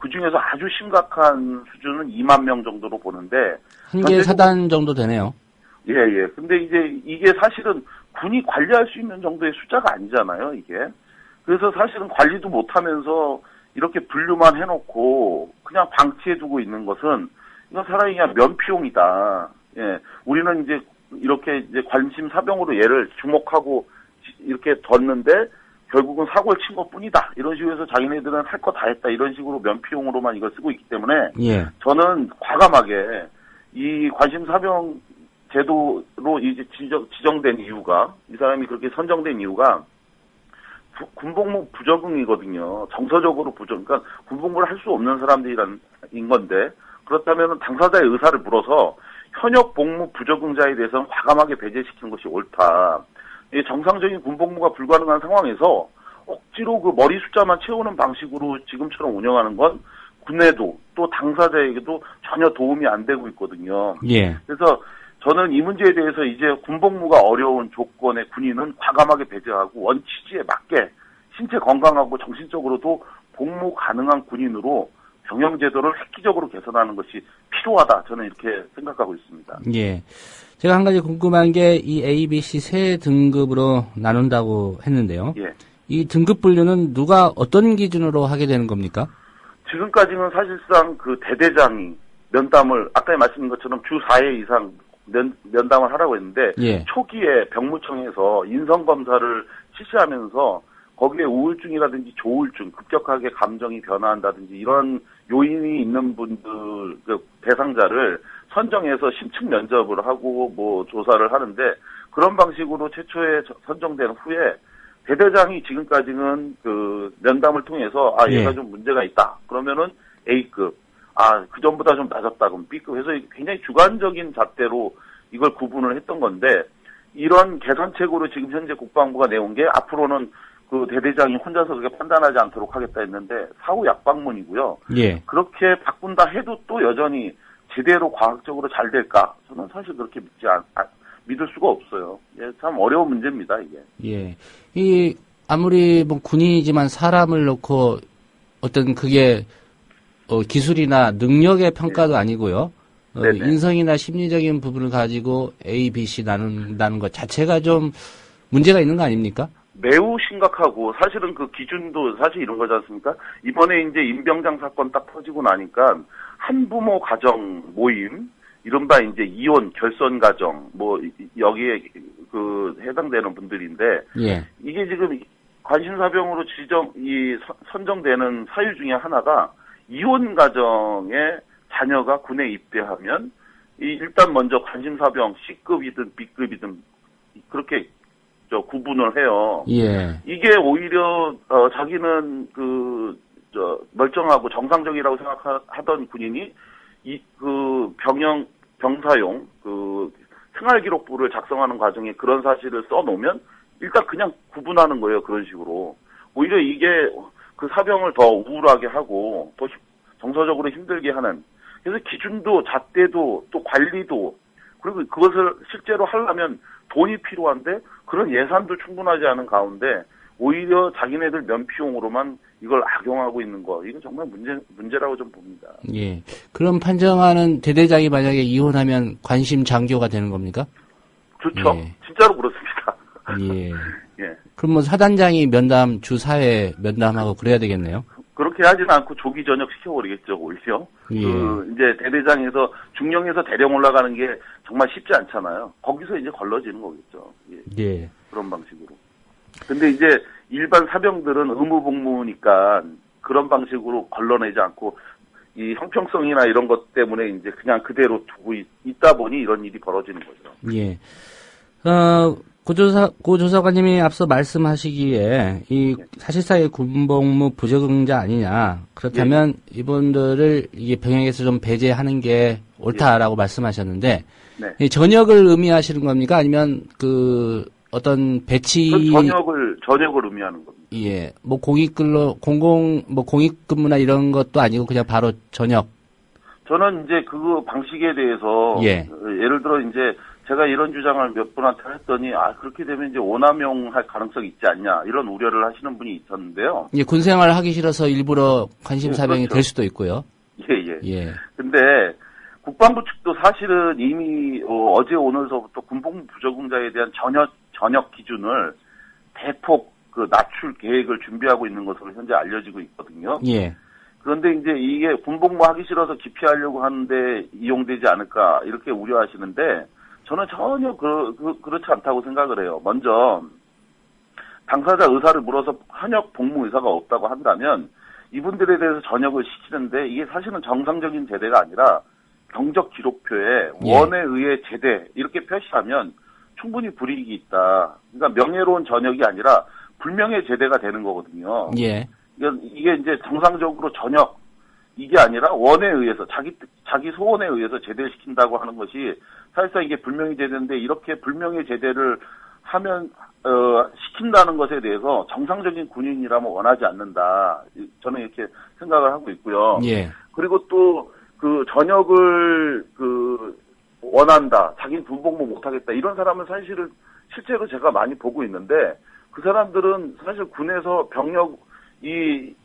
그 중에서 아주 심각한 수준은 2만 명 정도로 보는데. 한 개 사단 정도 되네요. 예. 근데 이제 이게 사실은 군이 관리할 수 있는 정도의 숫자가 아니잖아요, 이게. 그래서 사실은 관리도 못하면서 이렇게 분류만 해놓고 그냥 방치해두고 있는 것은 이건 사람이 그냥 면피용이다. 예. 우리는 이제 이렇게 이제 관심 사병으로 얘를 주목하고 이렇게 뒀는데 결국은 사고를 친 것뿐이다. 이런 식으로 해서 자기네들은 할 거 다 했다. 이런 식으로 면피용으로만 이걸 쓰고 있기 때문에 저는 과감하게 이 관심사병 제도로 이제 지정된 이유가 이 사람이 그렇게 선정된 이유가 군복무 부적응이거든요. 정서적으로 그러니까 군복무를 할 수 없는 사람들인 건데 그렇다면 당사자의 의사를 물어서 현역 복무 부적응자에 대해서는 과감하게 배제시키는 것이 옳다. 정상적인 군복무가 불가능한 상황에서 억지로 그 머리 숫자만 채우는 방식으로 지금처럼 운영하는 건 군에도 또 당사자에게도 전혀 도움이 안 되고 있거든요. 그래서 저는 이 문제에 대해서 이제 군복무가 어려운 조건의 군인은 과감하게 배제하고 원취지에 맞게 신체 건강하고 정신적으로도 복무 가능한 군인으로 병영제도를 획기적으로 개선하는 것이 필요하다. 저는 이렇게 생각하고 있습니다. 예. 제가 한 가지 궁금한 게 이 A, B, C 세 등급으로 나눈다고 했는데요. 이 등급 분류는 누가 어떤 기준으로 하게 되는 겁니까? 지금까지는 사실상 그 대대장이 면담을 아까 말씀드린 것처럼 주 4회 이상 면담을 하라고 했는데 초기에 병무청에서 인성검사를 실시하면서 거기에 우울증이라든지 조울증, 급격하게 감정이 변화한다든지 이런 요인이 있는 분들, 그 대상자를 선정해서 심층 면접을 하고 뭐 조사를 하는데 그런 방식으로 최초에 선정된 후에 대대장이 지금까지는 그 면담을 통해서 얘가 좀 문제가 있다. 그러면은 A급. 그 전보다 좀 낮았다. 그럼 B급 해서 굉장히 주관적인 잣대로 이걸 구분을 했던 건데 이런 개선책으로 지금 현재 국방부가 내온 게 앞으로는 그 대대장이 혼자서 그렇게 판단하지 않도록 하겠다 했는데 사후 약방문이고요. 예. 그렇게 바꾼다 해도 또 여전히 제대로 과학적으로 잘 될까? 저는 사실 그렇게 믿을 수가 없어요. 참 어려운 문제입니다, 이게. 예. 아무리 뭐 군인이지만 사람을 놓고 어떤 그게 기술이나 능력의 평가도 아니고요. 인성이나 심리적인 부분을 가지고 A, B, C 나눈다는 것 자체가 좀 문제가 있는 거 아닙니까? 매우 심각하고 사실은 그 기준도 사실 이런 거지 않습니까? 이번에 이제 임병장 사건 딱 터지고 나니까 한부모 가정 모임, 이른바 이제 이혼 결선 가정 뭐 여기에 그 해당되는 분들인데 이게 지금 관심사병으로 선정되는 사유 중에 하나가 이혼 가정에 자녀가 군에 입대하면 일단 먼저 관심사병 C급이든 B급이든 그렇게 구분을 해요. 이게 오히려 자기는 멀쩡하고 정상적이라고 생각하던 군인이 병사용 생활기록부를 작성하는 과정에 그런 사실을 써놓으면 일단 그냥 구분하는 거예요. 그런 식으로. 오히려 이게 그 사병을 더 우울하게 하고 더 정서적으로 힘들게 하는. 그래서 기준도 잣대도 또 관리도 그리고 그것을 실제로 하려면 돈이 필요한데 그런 예산도 충분하지 않은 가운데 오히려 자기네들 면피용으로만 이걸 악용하고 있는 거 이건 정말 문제라고 좀 봅니다. 예. 그럼 판정하는 대대장이 만약에 이혼하면 관심 장교가 되는 겁니까? 그렇죠. 진짜로 그렇습니다. 그럼 뭐 사단장이 주 4회 면담하고 그래야 되겠네요. 그렇게 하지는 않고 조기 전역 시켜버리겠죠, 오히려. 이제 대대장에서, 중령에서 대령 올라가는 게 정말 쉽지 않잖아요. 거기서 이제 걸러지는 거겠죠. 그런 방식으로. 근데 이제 일반 사병들은 의무복무니까 그런 방식으로 걸러내지 않고 이 형평성이나 이런 것 때문에 이제 그냥 그대로 두고 있다 보니 이런 일이 벌어지는 거죠. 고 조사관님이 앞서 말씀하시기에 사실상의 군복무 부적응자 아니냐. 그렇다면 이분들을 이게 병역에서 좀 배제하는 게 옳다라고 말씀하셨는데 전역을 의미하시는 겁니까? 아니면 어떤 배치 전역을 의미하는 겁니다. 뭐 공익근무나 이런 것도 아니고 그냥 바로 전역. 저는 이제 그 방식에 대해서 예를 들어 이제 제가 이런 주장을 몇 분한테 했더니 그렇게 되면 이제 오남용할 가능성이 있지 않냐 이런 우려를 하시는 분이 있었는데요. 군생활 하기 싫어서 일부러 관심사병이 될 수도 있고요. 근데 국방부 측도 사실은 이미 어제 오늘서부터 군복무 부적응자에 대한 전역 기준을 대폭 낮출 계획을 준비하고 있는 것으로 현재 알려지고 있거든요. 그런데 이제 이게 군복무 하기 싫어서 기피하려고 하는데 이용되지 않을까 이렇게 우려하시는데 저는 전혀 그렇지 않다고 생각을 해요. 먼저 당사자 의사를 물어서 현역 복무 의사가 없다고 한다면 이분들에 대해서 전역을 시키는데 이게 사실은 정상적인 제대가 아니라 경적 기록표에 원에 의해 제대 이렇게 표시하면 충분히 불이익이 있다. 그러니까 명예로운 전역이 아니라 불명예 제대가 되는 거거든요. 이게 이제 정상적으로 전역 이게 아니라 원에 의해서 자기 소원에 의해서 제대를 시킨다고 하는 것이 사실상 이게 불명예 제대인데 이렇게 불명예 제대를 하면 시킨다는 것에 대해서 정상적인 군인이라면 원하지 않는다. 저는 이렇게 생각을 하고 있고요. 그리고 또 전역을 원한다. 자기는 군복무 못하겠다. 이런 사람은 사실은 실제로 제가 많이 보고 있는데 그 사람들은 사실 군에서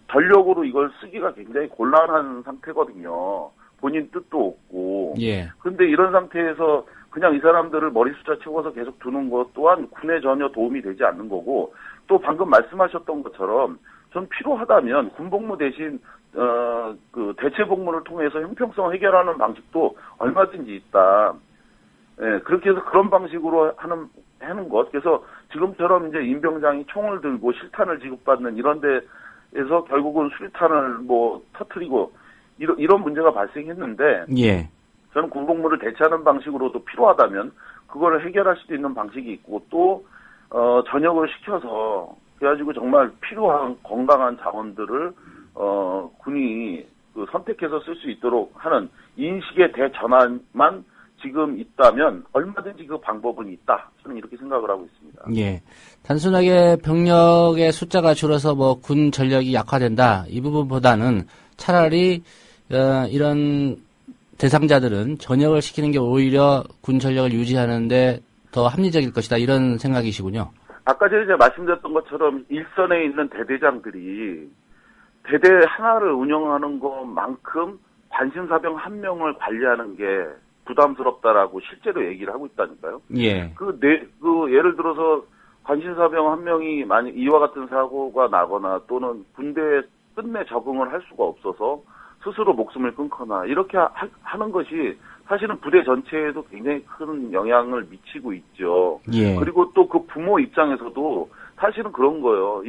전력으로 이걸 쓰기가 굉장히 곤란한 상태거든요. 본인 뜻도 없고. 그런데 이런 상태에서 그냥 이 사람들을 머리 숫자 채워서 계속 두는 것 또한 군에 전혀 도움이 되지 않는 거고 또 방금 말씀하셨던 것처럼 전 필요하다면 군복무 대신 대체 복무를 통해서 형평성 해결하는 방식도 얼마든지 있다. 예, 그렇게 해서 그런 방식으로 하는 것. 그래서 지금처럼 이제 임병장이 총을 들고 실탄을 지급받는 이런 데에서 결국은 수리탄을 뭐 터뜨리고 이런 문제가 발생했는데. 예. 저는 군복무를 대체하는 방식으로도 필요하다면 그걸 해결할 수도 있는 방식이 있고 또 전역을 시켜서 그래가지고 정말 필요한 건강한 자원들을 군이 그 선택해서 쓸 수 있도록 하는 인식의 대전환만 지금 있다면 얼마든지 그 방법은 있다. 저는 이렇게 생각을 하고 있습니다. 예. 단순하게 병력의 숫자가 줄어서 뭐 군 전력이 약화된다. 이 부분보다는 차라리 이런 대상자들은 전역을 시키는 게 오히려 군 전력을 유지하는데 더 합리적일 것이다. 이런 생각이시군요. 아까 전에 말씀드렸던 것처럼 일선에 있는 대대장들이 대대 하나를 운영하는 것만큼 관심사병 한 명을 관리하는 게 부담스럽다라고 실제로 얘기를 하고 있다니까요. 예. 예를 들어서 관심사병 한 명이 만약 이와 같은 사고가 나거나 또는 군대에 끝내 적응을 할 수가 없어서 스스로 목숨을 끊거나 이렇게 하는 것이 사실은 부대 전체에도 굉장히 큰 영향을 미치고 있죠. 예. 그리고 또 그 부모 입장에서도 사실은 그런 거예요.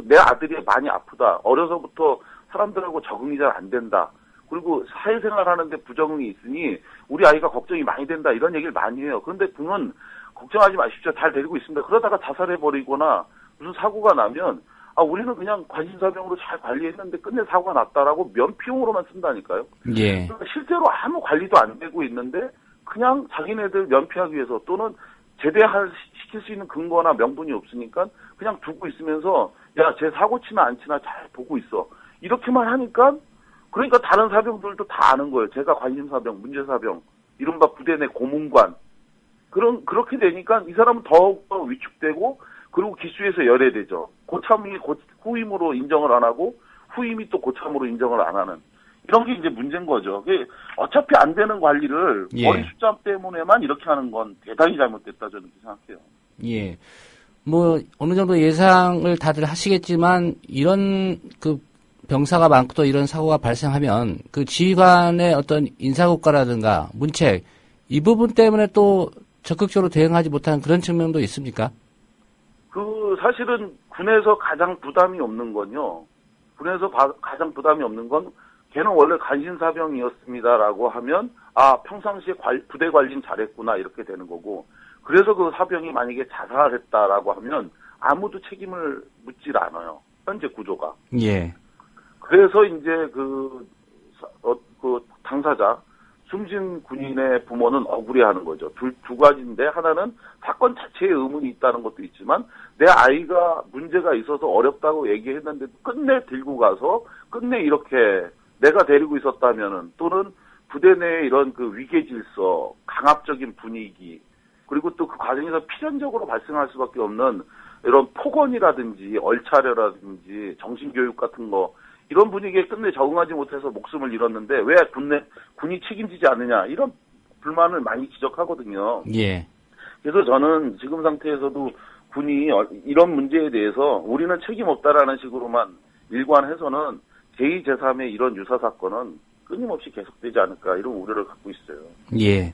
내 아들이 많이 아프다. 어려서부터 사람들하고 적응이 잘 안 된다. 그리고 사회생활 하는데 부적응이 있으니 우리 아이가 걱정이 많이 된다. 이런 얘기를 많이 해요. 그런데 군은 걱정하지 마십시오. 잘 데리고 있습니다. 그러다가 자살해버리거나 무슨 사고가 나면 우리는 그냥 관심사병으로 잘 관리했는데 끝내 사고가 났다라고 면피용으로만 쓴다니까요. 예. 그러니까 실제로 아무 관리도 안 되고 있는데 그냥 자기네들 면피하기 위해서 또는 제대시킬 수 있는 근거나 명분이 없으니까 그냥 두고 있으면서 야, 쟤 사고 치나 안 치나 잘 보고 있어. 이렇게만 하니까 그러니까 다른 사병들도 다 아는 거예요. 제가 관심사병, 문제사병, 이른바 부대 내 고문관. 그렇게 되니까 이 사람은 더욱더 위축되고 그리고 기수에서 열애되죠. 고참이 후임으로 인정을 안 하고 후임이 또 고참으로 인정을 안 하는 이런 게 이제 문제인 거죠. 어차피 안 되는 관리를 머리 숫자 때문에만 이렇게 하는 건 대단히 잘못됐다 저는 그렇게 생각해요. 예. 뭐 어느 정도 예상을 다들 하시겠지만 이런 그 병사가 많고 또 이런 사고가 발생하면 그 지휘관의 어떤 인사고과라든가 문책 이 부분 때문에 또 적극적으로 대응하지 못하는 그런 측면도 있습니까? 사실은 군에서 가장 부담이 없는 건요. 군에서 가장 부담이 없는 건 걔는 원래 관심사병이었습니다라고 하면 평상시에 부대 관리는 잘했구나 이렇게 되는 거고 그래서 그 사병이 만약에 자살했다라고 하면 아무도 책임을 묻질 않아요. 현재 구조가. 예. 그래서 이제 그 당사자 숨진 군인의 부모는 억울해하는 거죠. 두 가지인데 하나는 사건 자체에 의문이 있다는 것도 있지만 내 아이가 문제가 있어서 어렵다고 얘기했는데 끝내 들고 가서 끝내 이렇게 내가 데리고 있었다면은 또는 부대 내에 이런 그 위계 질서, 강압적인 분위기 그리고 또 그 과정에서 필연적으로 발생할 수밖에 없는 이런 폭언이라든지 얼차려라든지 정신교육 같은 거 이런 분위기에 끝내 적응하지 못해서 목숨을 잃었는데 왜 군이 책임지지 않느냐 이런 불만을 많이 지적하거든요. 예. 그래서 저는 지금 상태에서도 군이 이런 문제에 대해서 우리는 책임 없다라는 식으로만 일관해서는 제2, 제3의 이런 유사 사건은 끊임없이 계속되지 않을까 이런 우려를 갖고 있어요. 예.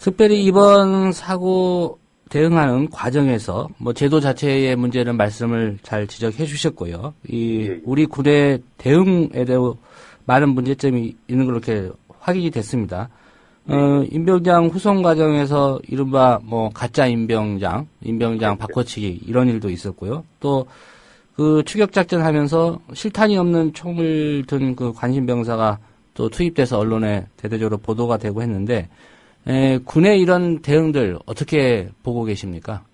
특별히 이번 사고 대응하는 과정에서 뭐 제도 자체의 문제는 말씀을 잘 지적해 주셨고요. 우리 군의 대응에 대해 많은 문제점이 있는 걸로 이렇게 확인이 됐습니다. 임병장 후송 과정에서 이른바 뭐 가짜 임병장 바꿔치기 이런 일도 있었고요. 또 그 추격 작전 하면서 실탄이 없는 총을 든 그 관심병사가 또 투입돼서 언론에 대대적으로 보도가 되고 했는데 군의 이런 대응들 어떻게 보고 계십니까?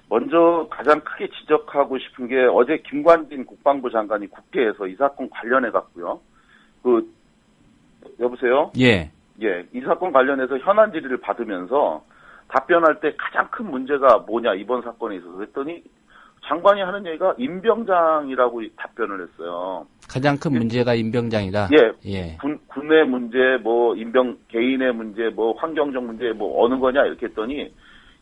먼저 가장 크게 지적하고 싶은 게 어제 김관진 국방부 장관이 국회에서 이 사건 관련해 갖고요. 여보세요? 예. 예, 이 사건 관련해서 현안 질의를 받으면서 답변할 때 가장 큰 문제가 뭐냐 이번 사건에 있어서 그랬더니 장관이 하는 얘기가 임병장이라고 답변을 했어요. 가장 큰 문제가 임병장이다. 예. 군의 문제, 개인의 문제, 환경적 문제, 어느 거냐 이렇게 했더니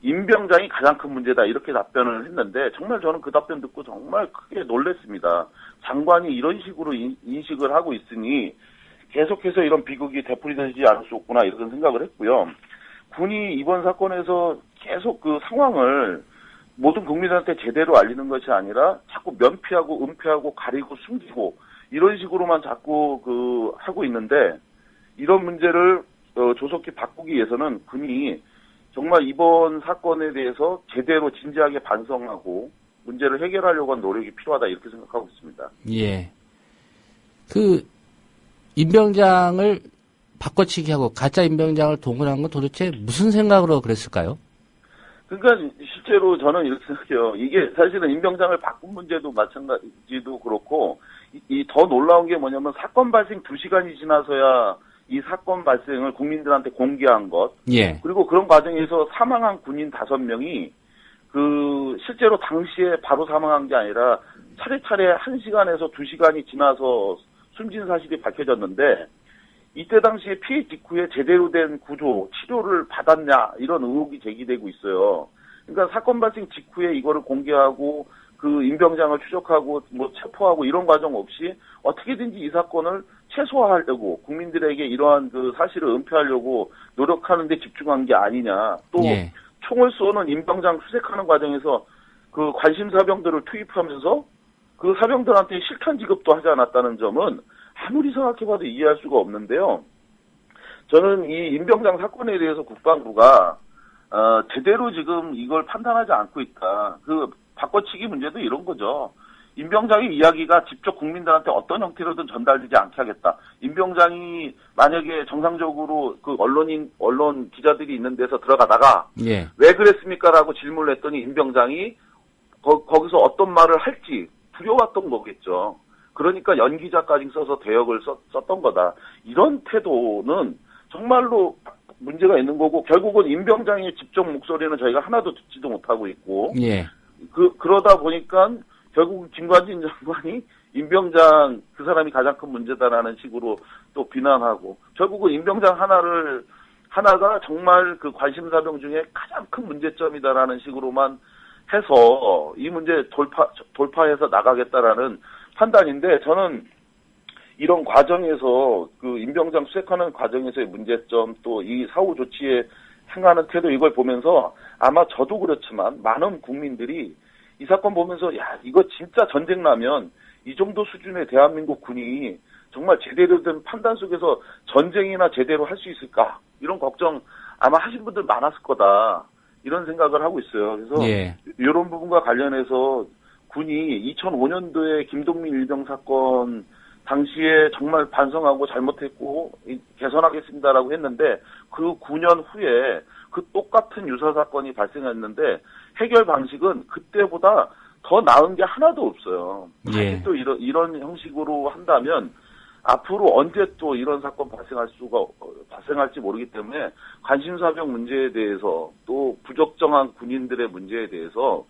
임병장이 가장 큰 문제다 이렇게 답변을 했는데 정말 저는 그 답변 듣고 정말 크게 놀랐습니다. 장관이 이런 식으로 인식을 하고 있으니 계속해서 이런 비극이 되풀이되지 않을 수 없구나 이런 생각을 했고요. 군이 이번 사건에서 계속 그 상황을 모든 국민한테 제대로 알리는 것이 아니라 자꾸 면피하고 은폐하고 가리고 숨기고 이런 식으로만 자꾸 하고 있는데 이런 문제를 조속히 바꾸기 위해서는 군이 정말 이번 사건에 대해서 제대로 진지하게 반성하고 문제를 해결하려고 한 노력이 필요하다 이렇게 생각하고 있습니다. 예. 임병장을 바꿔치기 하고 가짜 임병장을 동원한 건 도대체 무슨 생각으로 그랬을까요? 그러니까 실제로 저는 이렇게 생각해요. 이게 사실은 임병장을 바꾼 문제도 마찬가지도 그렇고 더 놀라운 게 뭐냐면 사건 발생 2시간이 지나서야 이 사건 발생을 국민들한테 공개한 것. 예. 그리고 그런 과정에서 사망한 군인 5명이 실제로 당시에 바로 사망한 게 아니라 차례차례 1시간에서 2시간이 지나서 숨진 사실이 밝혀졌는데 이때 당시에 피해 직후에 제대로 된 구조, 치료를 받았냐 이런 의혹이 제기되고 있어요. 그러니까 사건 발생 직후에 이거를 공개하고 그 임병장을 추적하고 체포하고 이런 과정 없이 어떻게든지 이 사건을 최소화하려고 국민들에게 이러한 그 사실을 은폐하려고 노력하는 데 집중한 게 아니냐. 또 예. 총을 쏘는 임병장 수색하는 과정에서 그 관심 사병들을 투입하면서 그 사병들한테 실탄 지급도 하지 않았다는 점은 아무리 생각해봐도 이해할 수가 없는데요. 저는 이 임병장 사건에 대해서 국방부가 제대로 지금 이걸 판단하지 않고 있다. 바꿔치기 문제도 이런 거죠. 임병장의 이야기가 직접 국민들한테 어떤 형태로든 전달되지 않게 하겠다. 임병장이 만약에 정상적으로 언론 기자들이 있는 데서 들어가다가 예. 왜 그랬습니까라고 질문을 했더니 임병장이 거기서 어떤 말을 할지 두려웠던 거겠죠. 그러니까 연기자까지 써서 대역을 썼던 거다. 이런 태도는 정말로 문제가 있는 거고 결국은 임병장의 직접 목소리는 저희가 하나도 듣지도 못하고 있고 예. 그러다 보니까 결국 김관진 장관이 임병장 그 사람이 가장 큰 문제다라는 식으로 또 비난하고 결국은 임병장 하나가 정말 그 관심사병 중에 가장 큰 문제점이다라는 식으로만 해서 이 문제 돌파해서 나가겠다라는 판단인데 저는 이런 과정에서 그 임병장 수색하는 과정에서의 문제점 또 이 사후 조치에 행하는 태도 이걸 보면서 아마 저도 그렇지만 많은 국민들이 이 사건 보면서 이거 진짜 전쟁 나면 이 정도 수준의 대한민국 군이 정말 제대로 된 판단 속에서 전쟁이나 제대로 할 수 있을까 이런 걱정 아마 하신 분들 많았을 거다 이런 생각을 하고 있어요. 그래서 예. 이런 부분과 관련해서 군이 2005년도에 김동민 일병 사건 당시에 정말 반성하고 잘못했고 개선하겠습니다라고 했는데 그 9년 후에 그 똑같은 유사 사건이 발생했는데 해결 방식은 그때보다 더 나은 게 하나도 없어요. 예. 또 이런 형식으로 한다면 앞으로 언제 또 이런 사건 발생할지 모르기 때문에 관심사병 문제에 대해서 또 부적정한 군인들의 문제에 대해서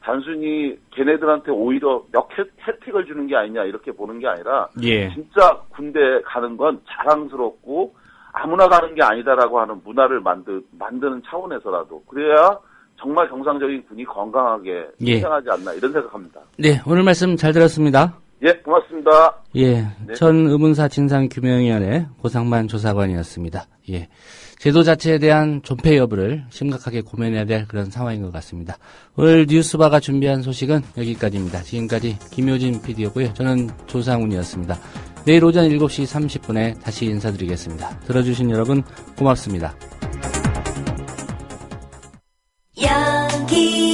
단순히 걔네들한테 오히려 몇 혜택을 주는 게 아니냐 이렇게 보는 게 아니라 예. 진짜 군대 가는 건 자랑스럽고 아무나 가는 게 아니다라고 하는 문화를 만드는 차원에서라도 그래야 정말 정상적인 군이 건강하게 생활하지 않나 이런 생각합니다. 네, 오늘 말씀 잘 들었습니다. 예, 고맙습니다. 예, 네. 전 의문사 진상규명위원회 고상만 조사관이었습니다. 예, 제도 자체에 대한 존폐 여부를 심각하게 고민해야 될 그런 상황인 것 같습니다. 오늘 뉴스바가 준비한 소식은 여기까지입니다. 지금까지 김효진 PD였고요. 저는 조상훈이었습니다. 내일 오전 7시 30분에 다시 인사드리겠습니다. 들어주신 여러분 고맙습니다. 여기